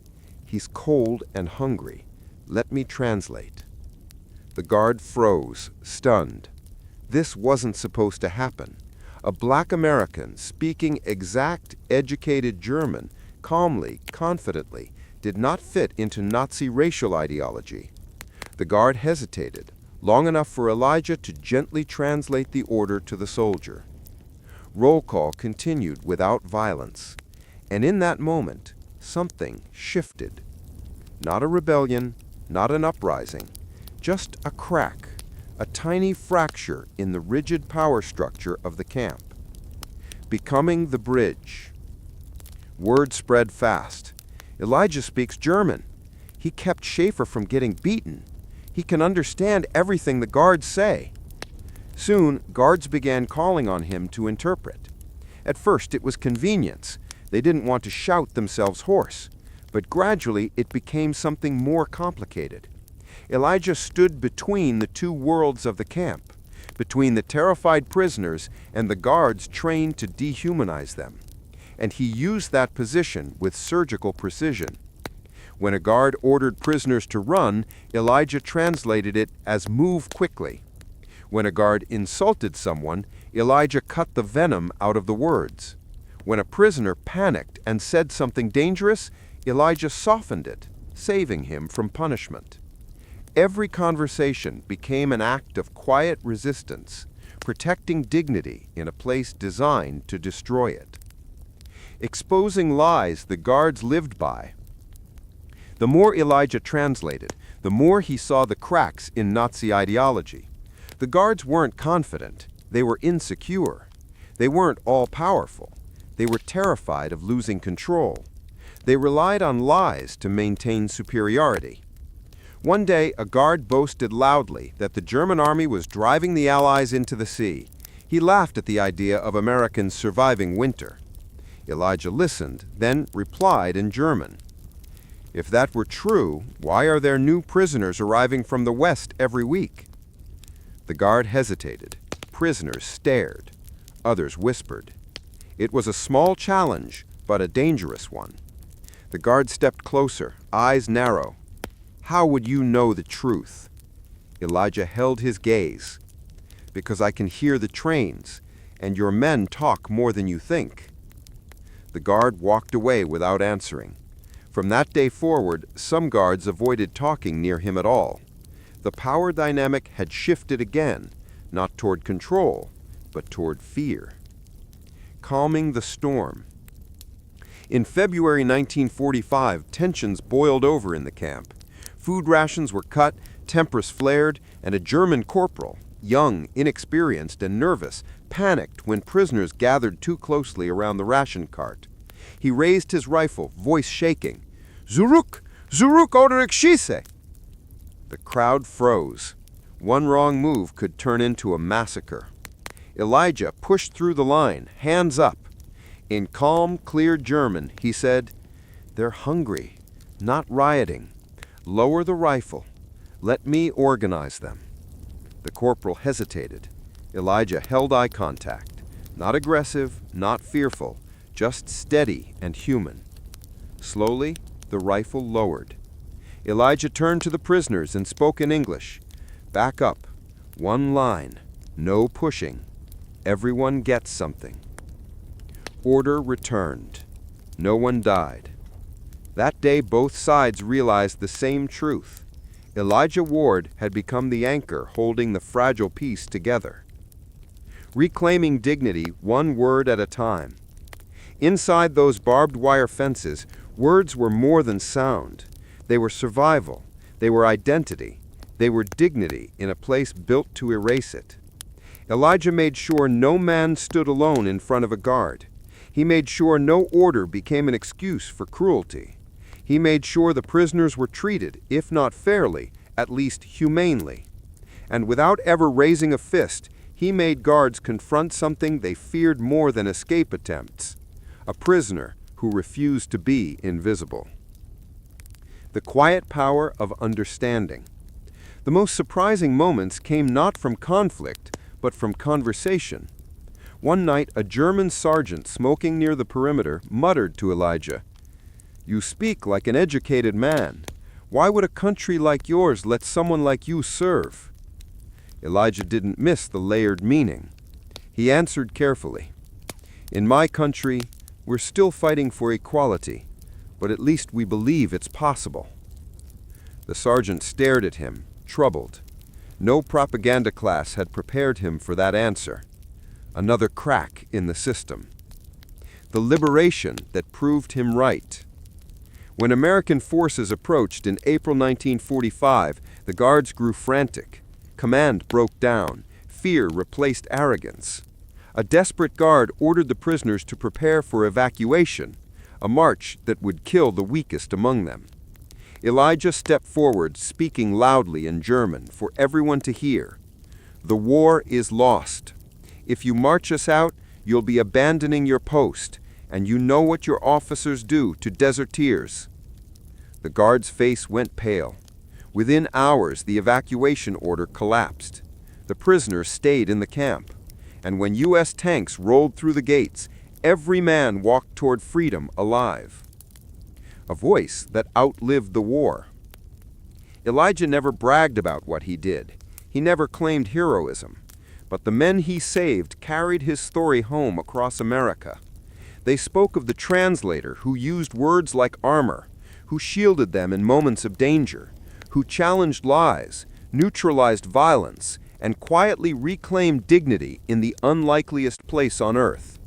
He's cold and hungry. Let me translate." The guard froze, stunned. This wasn't supposed to happen. A black American speaking exact, educated German, calmly, confidently, did not fit into Nazi racial ideology. The guard hesitated, long enough for Elijah to gently translate the order to the soldier. Roll call continued without violence, and in that moment, something shifted. Not a rebellion, not an uprising, just a crack, a tiny fracture in the rigid power structure of the camp. Becoming the bridge. Word spread fast. Elijah speaks German. He kept Schaefer from getting beaten. He can understand everything the guards say. Soon, guards began calling on him to interpret. At first, it was convenience. They didn't want to shout themselves hoarse. But gradually, it became something more complicated. Elijah stood between the two worlds of the camp, between the terrified prisoners and the guards trained to dehumanize them. And he used that position with surgical precision. When a guard ordered prisoners to run, Elijah translated it as "move quickly." When a guard insulted someone, Elijah cut the venom out of the words. When a prisoner panicked and said something dangerous, Elijah softened it, saving him from punishment. Every conversation became an act of quiet resistance, protecting dignity in a place designed to destroy it. Exposing lies the guards lived by. The more Elijah translated, the more he saw the cracks in Nazi ideology. The guards weren't confident. They were insecure. They weren't all-powerful. They were terrified of losing control. They relied on lies to maintain superiority. One day, a guard boasted loudly that the German army was driving the Allies into the sea. He laughed at the idea of Americans surviving winter. Elijah listened, then replied in German. If that were true, why are there new prisoners arriving from the West every week? The guard hesitated. Prisoners stared. Others whispered. It was a small challenge, but a dangerous one. The guard stepped closer, eyes narrow. How would you know the truth? Elijah held his gaze. Because I can hear the trains, and your men talk more than you think. The guard walked away without answering. From that day forward, some guards avoided talking near him at all. The power dynamic had shifted again, not toward control, but toward fear. Calming the storm. In February 1945, tensions boiled over in the camp. Food rations were cut, tempers flared, and a German corporal, young, inexperienced, and nervous, panicked when prisoners gathered too closely around the ration cart. He raised his rifle, voice shaking. "Zurück! Zurück oder ich schieße!" The crowd froze. One wrong move could turn into a massacre. Elijah pushed through the line, hands up. In calm, clear German, he said, "They're hungry, not rioting. Lower the rifle. Let me organize them." The corporal hesitated. Elijah held eye contact. Not aggressive, not fearful, just steady and human. Slowly, the rifle lowered. Elijah turned to the prisoners and spoke in English. "Back up. One line. No pushing. Everyone gets something." Order returned. No one died. That day, both sides realized the same truth. Elijah Ward had become the anchor holding the fragile peace together. Reclaiming dignity one word at a time. Inside those barbed wire fences, words were more than sound. They were survival. They were identity. They were dignity in a place built to erase it. Elijah made sure no man stood alone in front of a guard. He made sure no order became an excuse for cruelty. He made sure the prisoners were treated, if not fairly, at least humanely. And without ever raising a fist, he made guards confront something they feared more than escape attempts: a prisoner who refused to be invisible. The quiet power of understanding. The most surprising moments came not from conflict, but from conversation. One night, a German sergeant smoking near the perimeter muttered to Elijah, "You speak like an educated man. Why would a country like yours let someone like you serve?" Elijah didn't miss the layered meaning. He answered carefully, "In my country, we're still fighting for equality, but at least we believe it's possible." The sergeant stared at him, troubled. No propaganda class had prepared him for that answer. Another crack in the system. The liberation that proved him right. When American forces approached in April 1945, the guards grew frantic. Command broke down. Fear replaced arrogance. A desperate guard ordered the prisoners to prepare for evacuation, a march that would kill the weakest among them. Elijah stepped forward, speaking loudly in German for everyone to hear. "The war is lost. If you march us out, you'll be abandoning your post, and you know what your officers do to deserters." The guard's face went pale. Within hours, the evacuation order collapsed. The prisoners stayed in the camp. And when U.S. tanks rolled through the gates, every man walked toward freedom alive. A voice that outlived the war. Elijah never bragged about what he did. He never claimed heroism. But the men he saved carried his story home across America. They spoke of the translator who used words like armor, who shielded them in moments of danger, who challenged lies, neutralized violence, and quietly reclaimed dignity in the unlikeliest place on earth.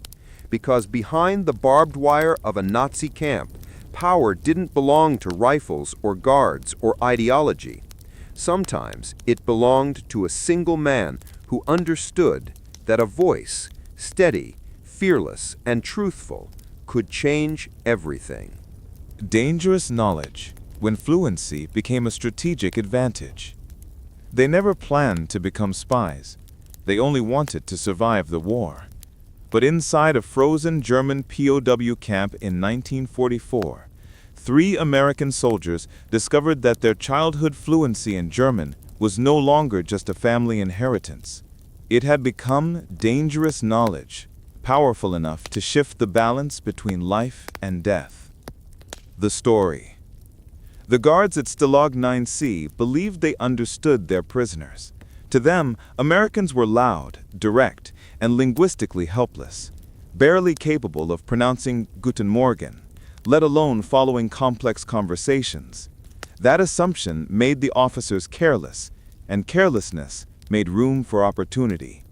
Because behind the barbed wire of a Nazi camp, power didn't belong to rifles or guards or ideology. Sometimes it belonged to a single man who understood that a voice, steady, fearless, and truthful, could change everything. Dangerous knowledge, when fluency became a strategic advantage. They never planned to become spies. They only wanted to survive the war. But inside a frozen German POW camp in 1944, 3 American soldiers discovered that their childhood fluency in German was no longer just a family inheritance. It had become dangerous knowledge, powerful enough to shift the balance between life and death. The story. The guards at Stalag 9C believed they understood their prisoners. To them, Americans were loud, direct, and linguistically helpless, barely capable of pronouncing Guten Morgen, let alone following complex conversations. That assumption made the officers careless, and carelessness made room for opportunity.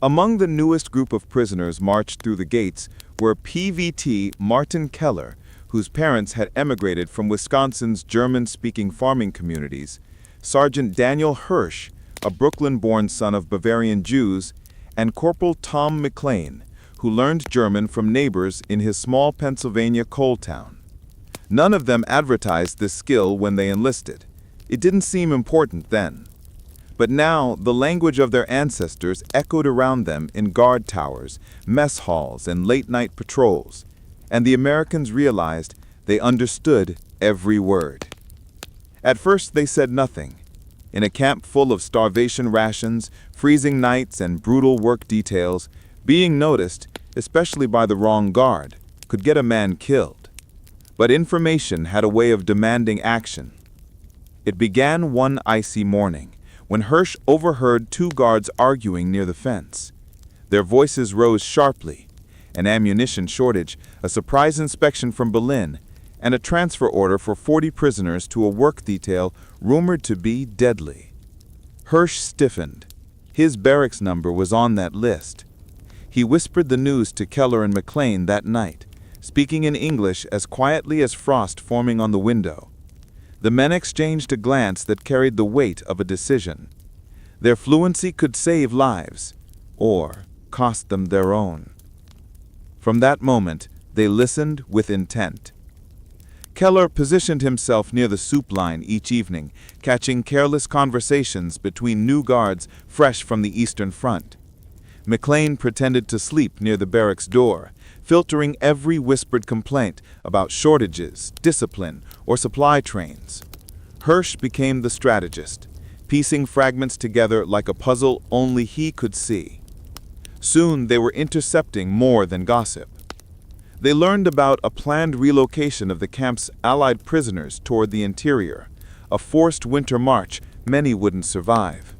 Among the newest group of prisoners marched through the gates were PVT Martin Keller, whose parents had emigrated from Wisconsin's German-speaking farming communities, Sergeant Daniel Hirsch, a Brooklyn-born son of Bavarian Jews, and Corporal Tom McLean, who learned German from neighbors in his small Pennsylvania coal town. None of them advertised this skill when they enlisted. It didn't seem important then. But now, the language of their ancestors echoed around them in guard towers, mess halls, and late-night patrols, and the Americans realized they understood every word. At first, they said nothing. In a camp full of starvation rations, freezing nights, and brutal work details, being noticed, especially by the wrong guard, could get a man killed. But information had a way of demanding action. It began one icy morning, when Hirsch overheard 2 guards arguing near the fence. Their voices rose sharply. An ammunition shortage, a surprise inspection from Berlin, and a transfer order for 40 prisoners to a work detail rumored to be deadly. Hirsch stiffened. His barracks number was on that list. He whispered the news to Keller and McLean that night, speaking in English as quietly as frost forming on the window. The men exchanged a glance that carried the weight of a decision. Their fluency could save lives, or cost them their own. From that moment, they listened with intent. Keller positioned himself near the soup line each evening, catching careless conversations between new guards fresh from the Eastern Front. McLean pretended to sleep near the barracks door, filtering every whispered complaint about shortages, discipline, or supply trains. Hirsch became the strategist, piecing fragments together like a puzzle only he could see. Soon they were intercepting more than gossip. They learned about a planned relocation of the camp's Allied prisoners toward the interior, a forced winter march many wouldn't survive.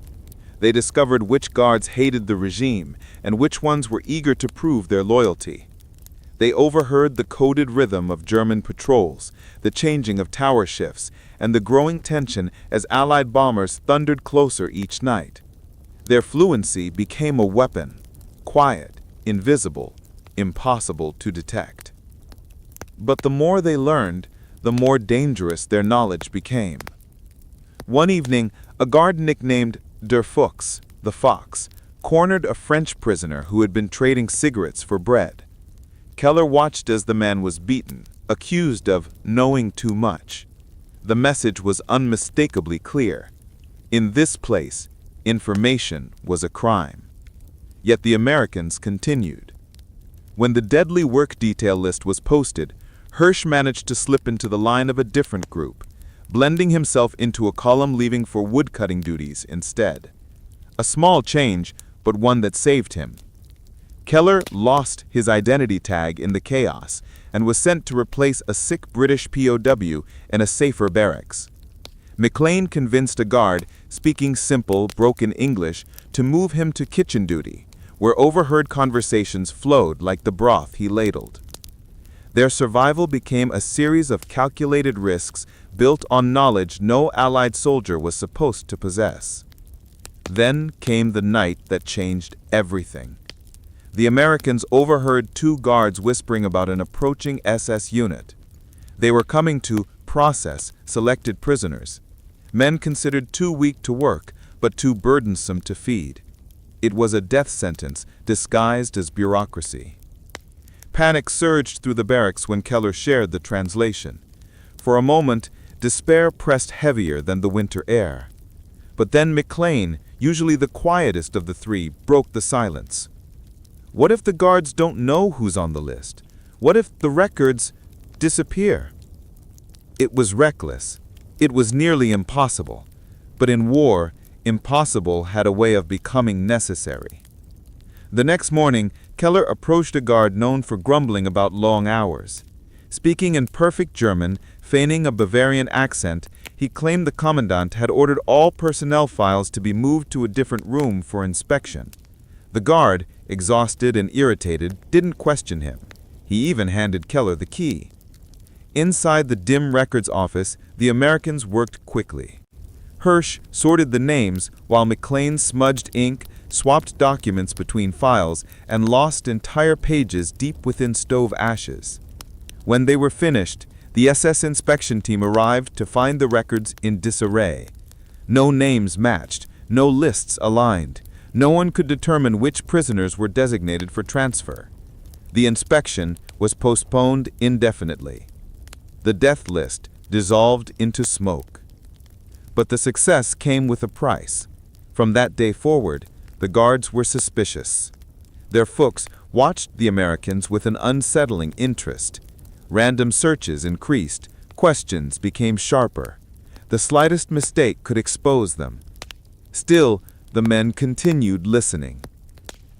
They discovered which guards hated the regime and which ones were eager to prove their loyalty. They overheard the coded rhythm of German patrols, the changing of tower shifts, and the growing tension as Allied bombers thundered closer each night. Their fluency became a weapon, quiet, invisible, impossible to detect. But the more they learned, the more dangerous their knowledge became. One evening, a guard nicknamed Der Fuchs, the Fox, cornered a French prisoner who had been trading cigarettes for bread. Keller watched as the man was beaten, accused of knowing too much. The message was unmistakably clear. In this place, information was a crime. Yet the Americans continued. When the deadly work detail list was posted, Hirsch managed to slip into the line of a different group, blending himself into a column leaving for woodcutting duties instead. A small change, but one that saved him. Keller lost his identity tag in the chaos and was sent to replace a sick British POW in a safer barracks. McLean convinced a guard, speaking simple, broken English, to move him to kitchen duty, where overheard conversations flowed like the broth he ladled. Their survival became a series of calculated risks built on knowledge no Allied soldier was supposed to possess. Then came the night that changed everything. The Americans overheard two guards whispering about an approaching SS unit. They were coming to process selected prisoners, men considered too weak to work but too burdensome to feed. It was a death sentence disguised as bureaucracy. Panic surged through the barracks when Keller shared the translation. For a moment, despair pressed heavier than the winter air. But then McLean, usually the quietest of the three, broke the silence. What if the guards don't know who's on the list? What if the records disappear? It was reckless. It was nearly impossible. But in war, impossible had a way of becoming necessary. The next morning, Keller approached a guard known for grumbling about long hours. Speaking in perfect German, feigning a Bavarian accent, he claimed the commandant had ordered all personnel files to be moved to a different room for inspection. The guard, exhausted and irritated, didn't question him. He even handed Keller the key. Inside the dim records office, the Americans worked quickly. Hirsch sorted the names while McLean smudged ink, swapped documents between files, and lost entire pages deep within stove ashes. When they were finished, the SS inspection team arrived to find the records in disarray. No names matched, no lists aligned. No one could determine which prisoners were designated for transfer. The inspection was postponed indefinitely. The death list dissolved into smoke. But the success came with a price. From that day forward, the guards were suspicious. Their Fuchs watched the Americans with an unsettling interest. Random searches increased, questions became sharper. The slightest mistake could expose them. Still, the men continued listening.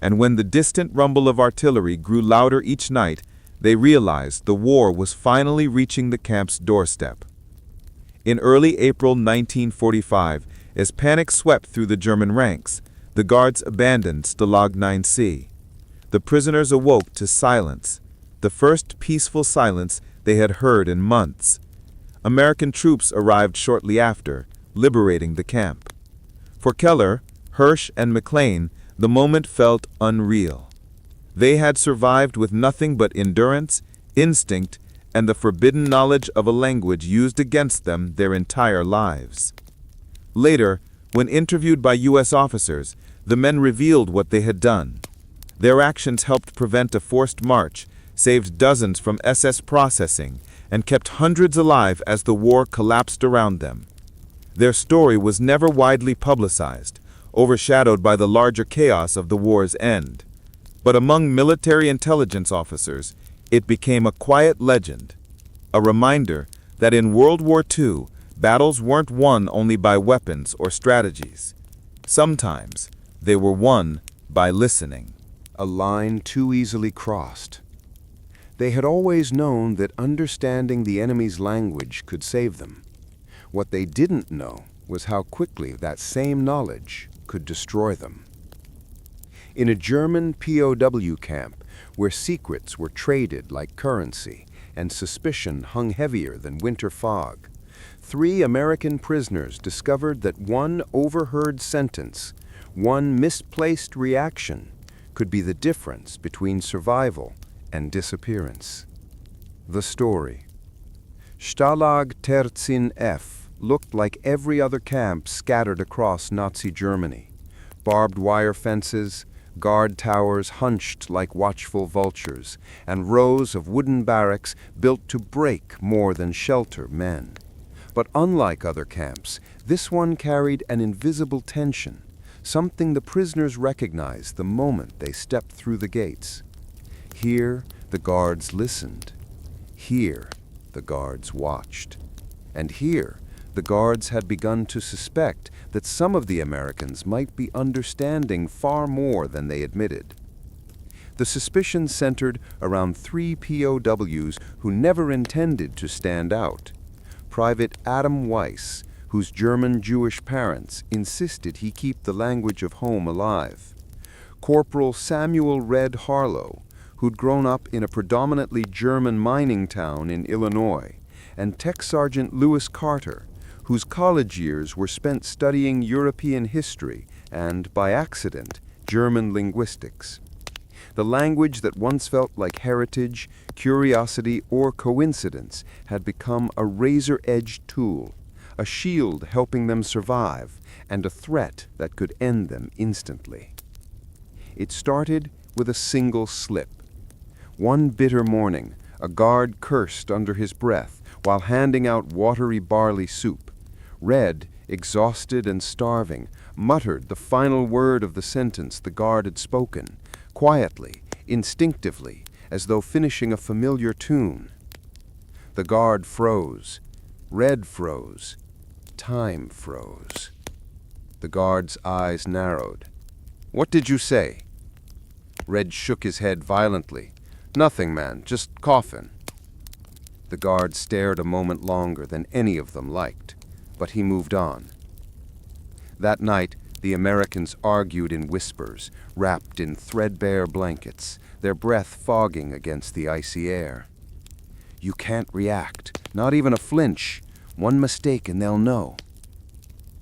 And when the distant rumble of artillery grew louder each night, they realized the war was finally reaching the camp's doorstep. In early April 1945, as panic swept through the German ranks, the guards abandoned Stalag 9C. The prisoners awoke to silence, the first peaceful silence they had heard in months. American troops arrived shortly after, liberating the camp. For Keller, Hirsch, and McLean, the moment felt unreal. They had survived with nothing but endurance, instinct, and the forbidden knowledge of a language used against them their entire lives. Later, when interviewed by U.S. officers, the men revealed what they had done. Their actions helped prevent a forced march, saved dozens from SS processing, and kept hundreds alive as the war collapsed around them. Their story was never widely publicized, overshadowed by the larger chaos of the war's end. But among military intelligence officers, it became a quiet legend, a reminder that in World War II, battles weren't won only by weapons or strategies. Sometimes, they were won by listening. A line too easily crossed. They had always known that understanding the enemy's language could save them. What they didn't know was how quickly that same knowledge could destroy them. In a German POW camp, where secrets were traded like currency and suspicion hung heavier than winter fog, 3 American prisoners discovered that one overheard sentence, one misplaced reaction, could be the difference between survival and disappearance. The story. Stalag 13F looked like every other camp scattered across Nazi Germany. Barbed wire fences, guard towers hunched like watchful vultures, and rows of wooden barracks built to break more than shelter men. But unlike other camps, this one carried an invisible tension, something the prisoners recognized the moment they stepped through the gates. Here, the guards listened. Here, the guards watched. And here, the guards had begun to suspect that some of the Americans might be understanding far more than they admitted. The suspicion centered around 3 POWs who never intended to stand out. Private Adam Weiss, whose German Jewish parents insisted he keep the language of home alive. Corporal Samuel Red Harlow, who'd grown up in a predominantly German mining town in Illinois, and Tech Sergeant Lewis Carter, whose college years were spent studying European history and, by accident, German linguistics. The language that once felt like heritage, curiosity, or coincidence had become a razor-edged tool, a shield helping them survive, and a threat that could end them instantly. It started with a single slip. One bitter morning, a guard cursed under his breath while handing out watery barley soup. Red, exhausted and starving, muttered the final word of the sentence the guard had spoken, quietly, instinctively, as though finishing a familiar tune. The guard froze. Red froze. Time froze. The guard's eyes narrowed. "What did you say?" Red shook his head violently. "Nothing, man, just coughing." The guard stared a moment longer than any of them liked, but he moved on. That night, the Americans argued in whispers, wrapped in threadbare blankets, their breath fogging against the icy air. "You can't react, not even a flinch. One mistake and they'll know."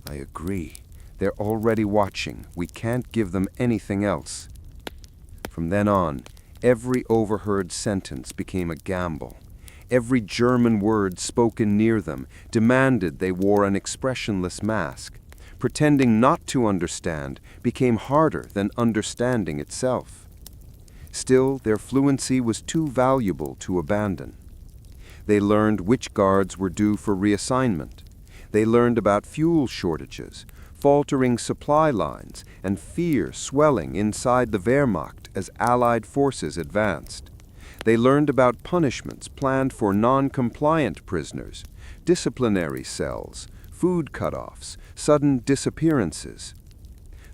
"I agree. They're already watching. We can't give them anything else." From then on, every overheard sentence became a gamble. Every German word spoken near them demanded they wore an expressionless mask. Pretending not to understand became harder than understanding itself. Still, their fluency was too valuable to abandon. They learned which guards were due for reassignment. They learned about fuel shortages, faltering supply lines, and fear swelling inside the Wehrmacht as Allied forces advanced. They learned about punishments planned for non-compliant prisoners, disciplinary cells, food cutoffs, sudden disappearances.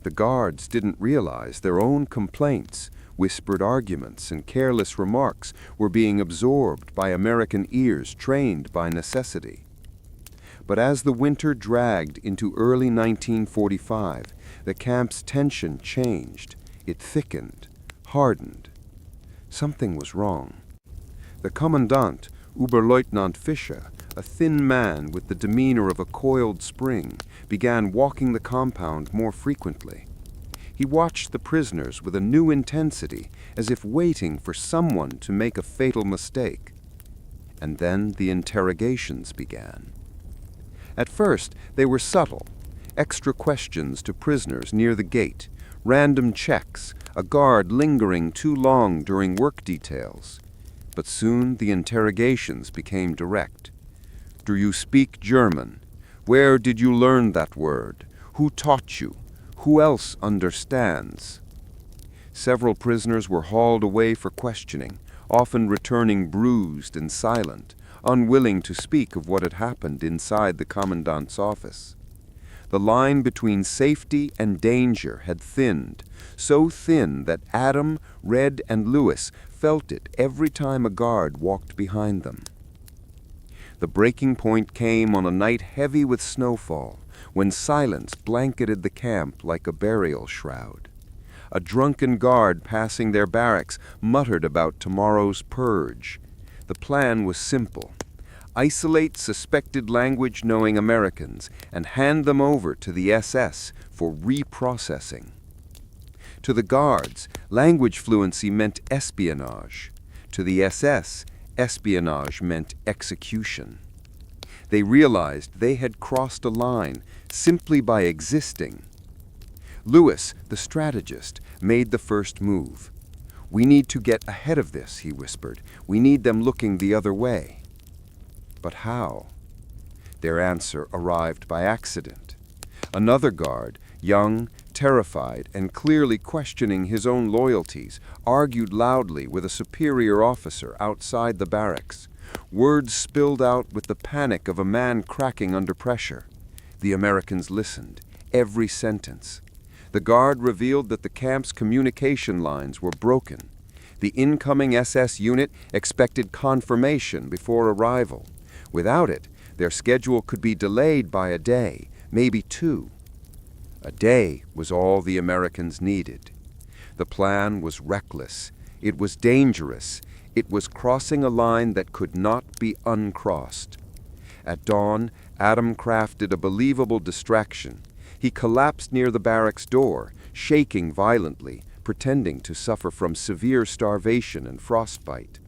The guards didn't realize their own complaints, whispered arguments, and careless remarks were being absorbed by American ears trained by necessity. But as the winter dragged into early 1945, the camp's tension changed. It thickened, hardened. Something was wrong. The Commandant, Oberleutnant Fischer, a thin man with the demeanor of a coiled spring, began walking the compound more frequently. He watched the prisoners with a new intensity, as if waiting for someone to make a fatal mistake. And then the interrogations began. At first, they were subtle. Extra questions to prisoners near the gate, random checks, a guard lingering too long during work details. But soon the interrogations became direct. Do you speak German? Where did you learn that word? Who taught you? Who else understands? Several prisoners were hauled away for questioning, often returning bruised and silent, unwilling to speak of what had happened inside the commandant's office. The line between safety and danger had thinned, so thin that Adam, Red, and Lewis felt it every time a guard walked behind them. The breaking point came on a night heavy with snowfall, when silence blanketed the camp like a burial shroud. A drunken guard passing their barracks muttered about tomorrow's purge. The plan was simple. Isolate suspected language-knowing Americans and hand them over to the SS for reprocessing. To the guards, language fluency meant espionage. To the SS, espionage meant execution. They realized they had crossed a line simply by existing. Lewis, the strategist, made the first move. "We need to get ahead of this," he whispered. "We need them looking the other way." But how? Their answer arrived by accident. Another guard, young, terrified, and clearly questioning his own loyalties, argued loudly with a superior officer outside the barracks. Words spilled out with the panic of a man cracking under pressure. The Americans listened, every sentence. The guard revealed that the camp's communication lines were broken. The incoming SS unit expected confirmation before arrival. Without it, their schedule could be delayed by a day, maybe two. A day was all the Americans needed. The plan was reckless. It was dangerous. It was crossing a line that could not be uncrossed. At dawn, Adam crafted a believable distraction. He collapsed near the barracks door, shaking violently, pretending to suffer from severe starvation and frostbite.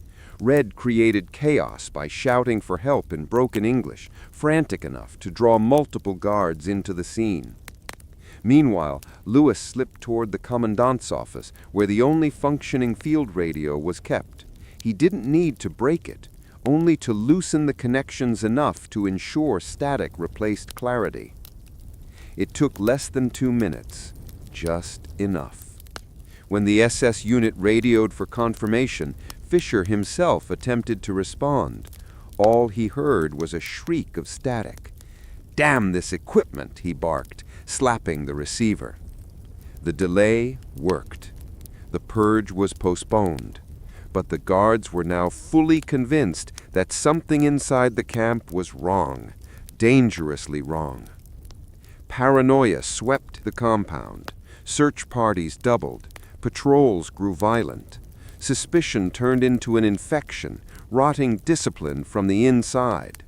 Red created chaos by shouting for help in broken English, frantic enough to draw multiple guards into the scene. Meanwhile, Lewis slipped toward the commandant's office, where the only functioning field radio was kept. He didn't need to break it, only to loosen the connections enough to ensure static replaced clarity. It took less than 2 minutes, just enough. When the SS unit radioed for confirmation, Fisher himself attempted to respond. All he heard was a shriek of static. "Damn this equipment," he barked, slapping the receiver. The delay worked. The purge was postponed. But the guards were now fully convinced that something inside the camp was wrong, dangerously wrong. Paranoia swept the compound. Search parties doubled. Patrols grew violent. Suspicion turned into an infection, rotting discipline from the inside.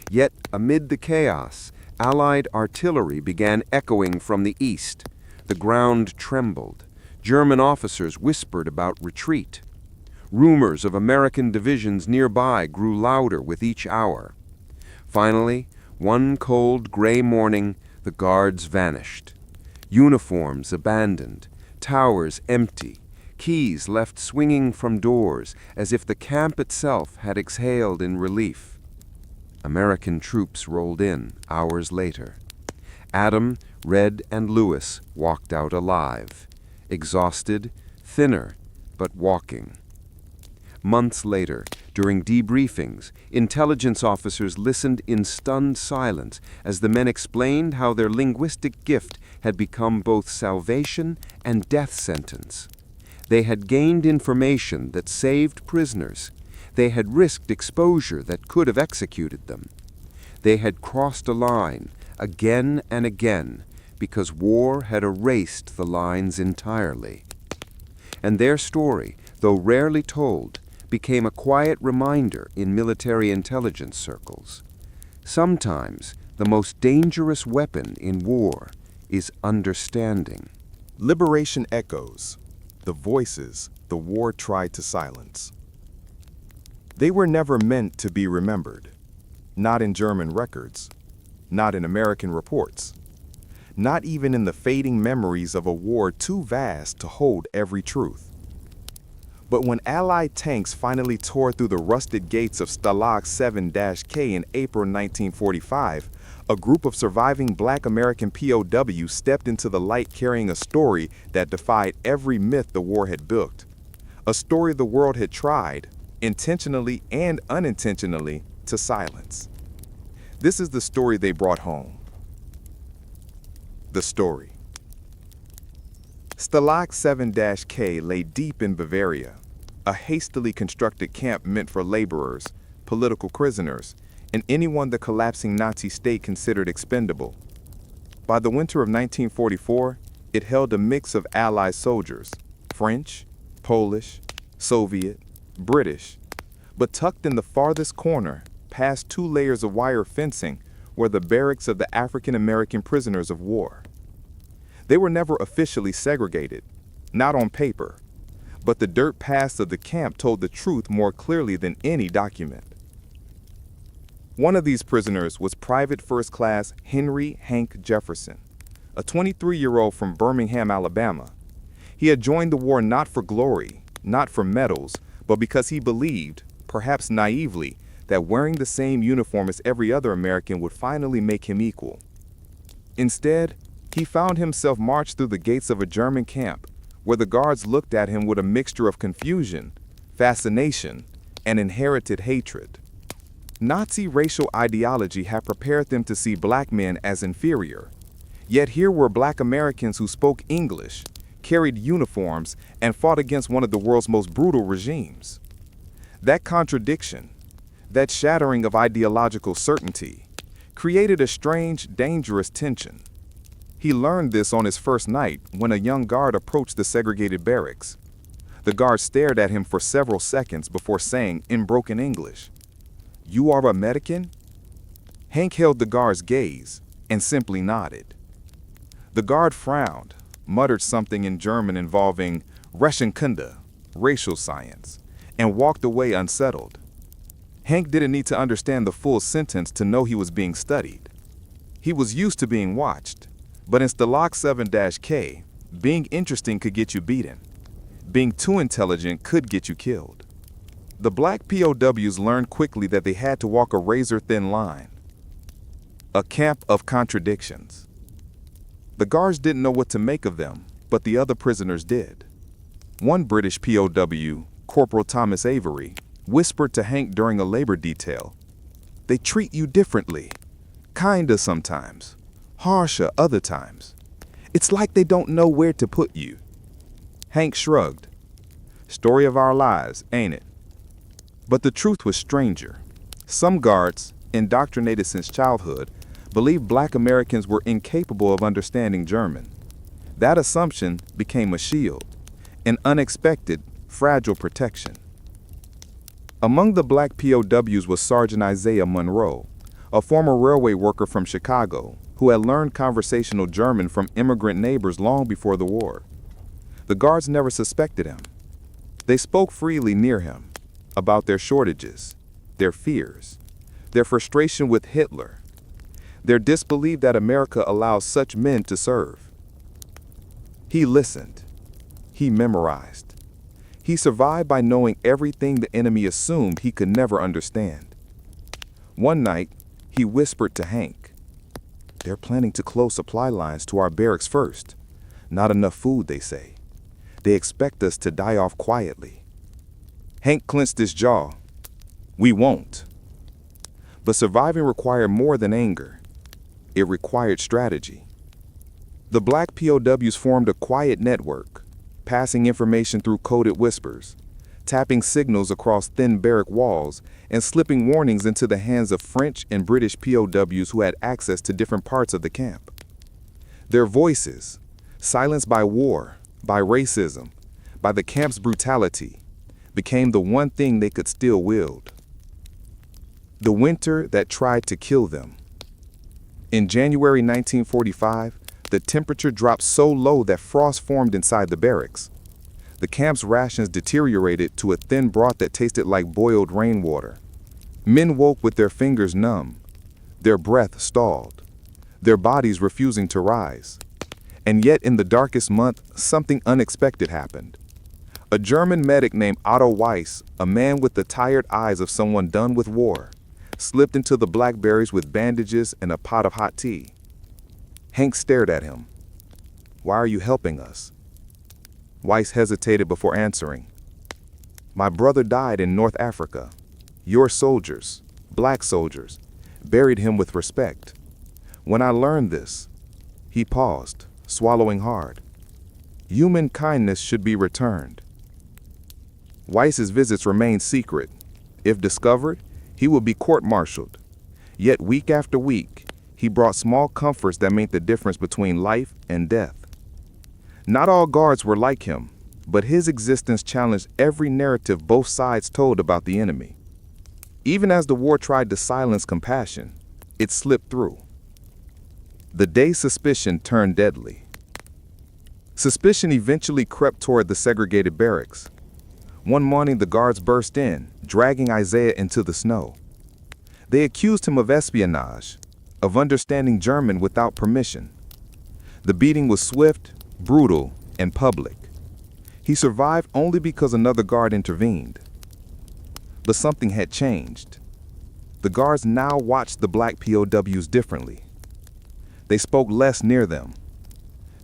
Yet, amid the chaos, Allied artillery began echoing from the east. The ground trembled. German officers whispered about retreat. Rumors of American divisions nearby grew louder with each hour. Finally, one cold gray morning, the guards vanished. Uniforms abandoned, towers empty, keys left swinging from doors as if the camp itself had exhaled in relief. American troops rolled in hours later. Adam, Red, and Lewis walked out alive, exhausted, thinner, but walking. Months later, during debriefings, intelligence officers listened in stunned silence as the men explained how their linguistic gift had become both salvation and death sentence. They had gained information that saved prisoners. They had risked exposure that could have executed them. They had crossed a line again and again because war had erased the lines entirely. And their story, though rarely told, became a quiet reminder in military intelligence circles. Sometimes the most dangerous weapon in war is understanding. Liberation echoes, the voices the war tried to silence. They were never meant to be remembered, not in German records, not in American reports, not even in the fading memories of a war too vast to hold every truth. But when Allied tanks finally tore through the rusted gates of Stalag 7-K in April 1945, a group of surviving Black American POWs stepped into the light carrying a story that defied every myth the war had built. A story the world had tried, intentionally and unintentionally, to silence. This is the story they brought home. The story. Stalag 7-K lay deep in Bavaria, a hastily constructed camp meant for laborers, political prisoners, and anyone the collapsing Nazi state considered expendable. By the winter of 1944, it held a mix of Allied soldiers, French, Polish, Soviet, British, but tucked in the farthest corner, past 2 layers of wire fencing, were the barracks of the African American prisoners of war. They were never officially segregated, not on paper, but the dirt paths of the camp told the truth more clearly than any document. One of these prisoners was Private First Class Henry Hank Jefferson, a 23-year-old from Birmingham, Alabama. He had joined the war not for glory, not for medals, but because he believed, perhaps naively, that wearing the same uniform as every other American would finally make him equal. Instead, he found himself marched through the gates of a German camp, where the guards looked at him with a mixture of confusion, fascination, and inherited hatred. Nazi racial ideology had prepared them to see black men as inferior. Yet here were Black Americans who spoke English, carried uniforms, and fought against one of the world's most brutal regimes. That contradiction, that shattering of ideological certainty, created a strange, dangerous tension. He learned this on his first night when a young guard approached the segregated barracks. The guard stared at him for several seconds before saying in broken English, "You are American?" Hank held the guard's gaze and simply nodded. The guard frowned, muttered something in German involving Rechenkunde, racial science, and walked away unsettled. Hank didn't need to understand the full sentence to know he was being studied. He was used to being watched, but in Stalag 7-K, being interesting could get you beaten. Being too intelligent could get you killed. The Black POWs learned quickly that they had to walk a razor-thin line. A camp of contradictions. The guards didn't know what to make of them, but the other prisoners did. One British POW, Corporal Thomas Avery, whispered to Hank during a labor detail, "They treat you differently. Kinda sometimes. Harsher other times. It's like they don't know where to put you." Hank shrugged. Story of our lives, ain't it? But the truth was stranger. Some guards, indoctrinated since childhood, believed Black Americans were incapable of understanding German. That assumption became a shield, an unexpected, fragile protection. Among the Black POWs was Sergeant Isaiah Monroe, a former railway worker from Chicago who had learned conversational German from immigrant neighbors long before the war. The guards never suspected him. They spoke freely near him about their shortages, their fears, their frustration with Hitler, their disbelief that America allows such men to serve. He listened. He memorized. He survived by knowing everything the enemy assumed he could never understand. One night, he whispered to Hank, "They're planning to close supply lines to our barracks first. Not enough food, they say. They expect us to die off quietly." Hank clenched his jaw. "We won't." But surviving required more than anger. It required strategy. The Black POWs formed a quiet network, passing information through coded whispers, tapping signals across thin barrack walls, and slipping warnings into the hands of French and British POWs who had access to different parts of the camp. Their voices, silenced by war, by racism, by the camp's brutality, became the one thing they could still wield. The winter that tried to kill them. In January 1945, The temperature dropped so low that frost formed inside the barracks. The camp's rations deteriorated to a thin broth that tasted like boiled rainwater. Men woke with their fingers numb, their breath stalled, their bodies refusing to rise. And yet in the darkest month, something unexpected happened. A German medic named Otto Weiss, a man with the tired eyes of someone done with war, slipped into the blackberries with bandages and a pot of hot tea. Hank stared at him. "Why are you helping us?" Weiss hesitated before answering. "My brother died in North Africa. Your soldiers, black soldiers, buried him with respect. When I learned this," he paused, swallowing hard, "human kindness should be returned." Weiss's visits remained secret. If discovered, he would be court-martialed. Yet week after week, he brought small comforts that made the difference between life and death. Not all guards were like him, but his existence challenged every narrative both sides told about the enemy. Even as the war tried to silence compassion, it slipped through. The day suspicion turned deadly. Suspicion eventually crept toward the segregated barracks. One morning the guards burst in, dragging Isaiah into the snow. They accused him of espionage, of understanding German without permission. The beating was swift, brutal, and public. He survived only because another guard intervened. But something had changed. The guards now watched the black POWs differently. They spoke less near them.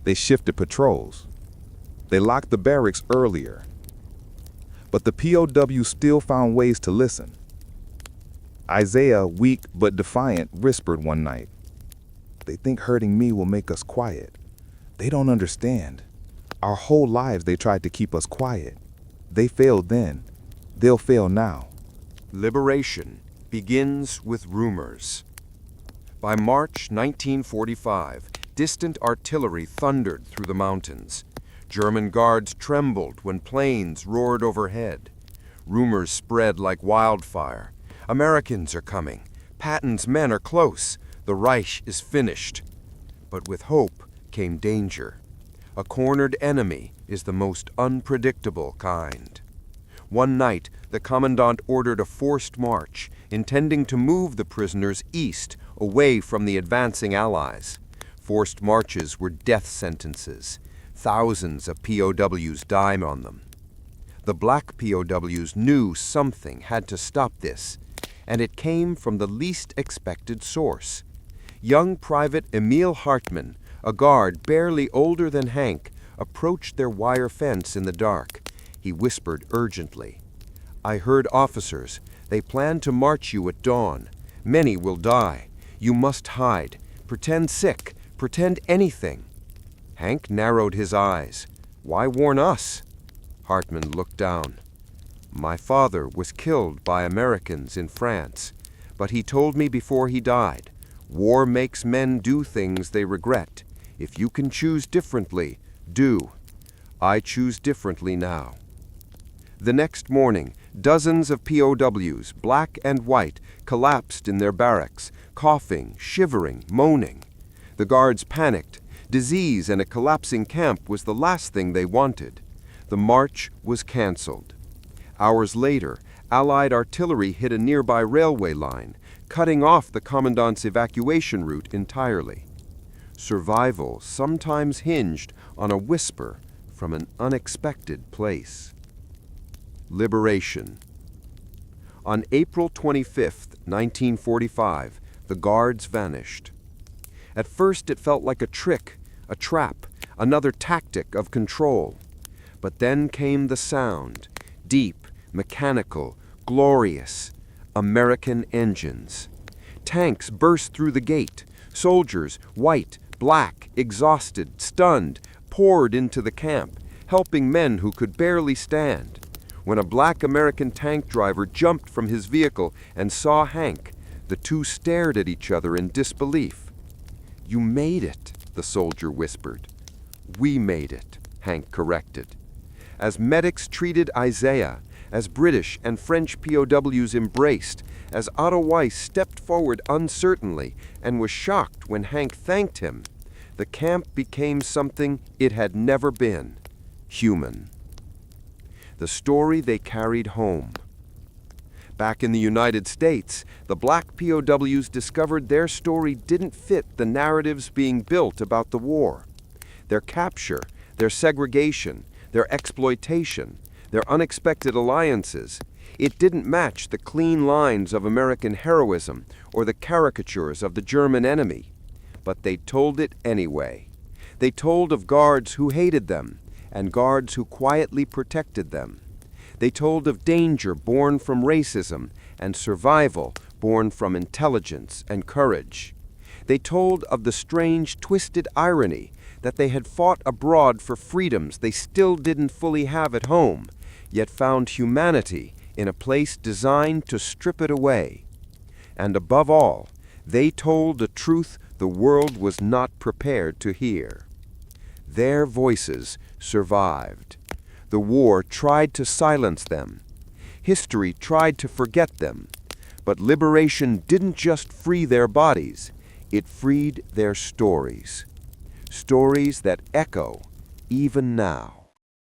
They shifted patrols. They locked the barracks earlier. But the POWs still found ways to listen. Isaiah, weak but defiant, whispered one night, "They think hurting me will make us quiet. They don't understand. Our whole lives they tried to keep us quiet. They failed then. They'll fail now." Liberation begins with rumors. By March 1945, distant artillery thundered through the mountains. German guards trembled when planes roared overhead. Rumors spread like wildfire. Americans are coming. Patton's men are close. The Reich is finished. But with hope came danger. A cornered enemy is the most unpredictable kind. One night, the commandant ordered a forced march, intending to move the prisoners east, away from the advancing Allies. Forced marches were death sentences. Thousands of POWs died on them. The black POWs knew something had to stop this, and it came from the least expected source. Young Private Emil Hartmann, a guard barely older than Hank, approached their wire fence in the dark. He whispered urgently, "I heard officers. They plan to march you at dawn. Many will die. You must hide. Pretend sick. Pretend anything." Hank narrowed his eyes. "Why warn us?" Hartmann looked down. "My father was killed by Americans in France, but he told me before he died, war makes men do things they regret. If you can choose differently, do. I choose differently now." The next morning, dozens of POWs, black and white, collapsed in their barracks, coughing, shivering, moaning. The guards panicked. Disease and a collapsing camp was the last thing they wanted. The march was canceled. Hours later, Allied artillery hit a nearby railway line, cutting off the commandant's evacuation route entirely. Survival sometimes hinged on a whisper from an unexpected place. Liberation. On April 25, 1945, the guards vanished. At first it felt like a trick, a trap, another tactic of control. But then came the sound, deep, mechanical, glorious. American engines. Tanks burst through the gate. Soldiers, white, black, exhausted, stunned, poured into the camp, helping men who could barely stand. When a black American tank driver jumped from his vehicle and saw Hank, the two stared at each other in disbelief. "You made it," the soldier whispered. "We made it," Hank corrected. As medics treated Isaiah, as British and French POWs embraced, as Otto Weiss stepped forward uncertainly and was shocked when Hank thanked him, The camp became something it had never been: human. The story they carried home. Back in the United States, the black POWs discovered their story didn't fit the narratives being built about the war. Their capture, their segregation, their exploitation, their unexpected alliances, it didn't match the clean lines of American heroism or the caricatures of the German enemy. But they told it anyway. They told of guards who hated them and guards who quietly protected them. They told of danger born from racism and survival born from intelligence and courage. They told of the strange, twisted irony that they had fought abroad for freedoms they still didn't fully have at home, yet found humanity in a place designed to strip it away. And above all, they told a truth the world was not prepared to hear. Their voices survived. The war tried to silence them. History tried to forget them. But liberation didn't just free their bodies, it freed their stories. Stories that echo even now.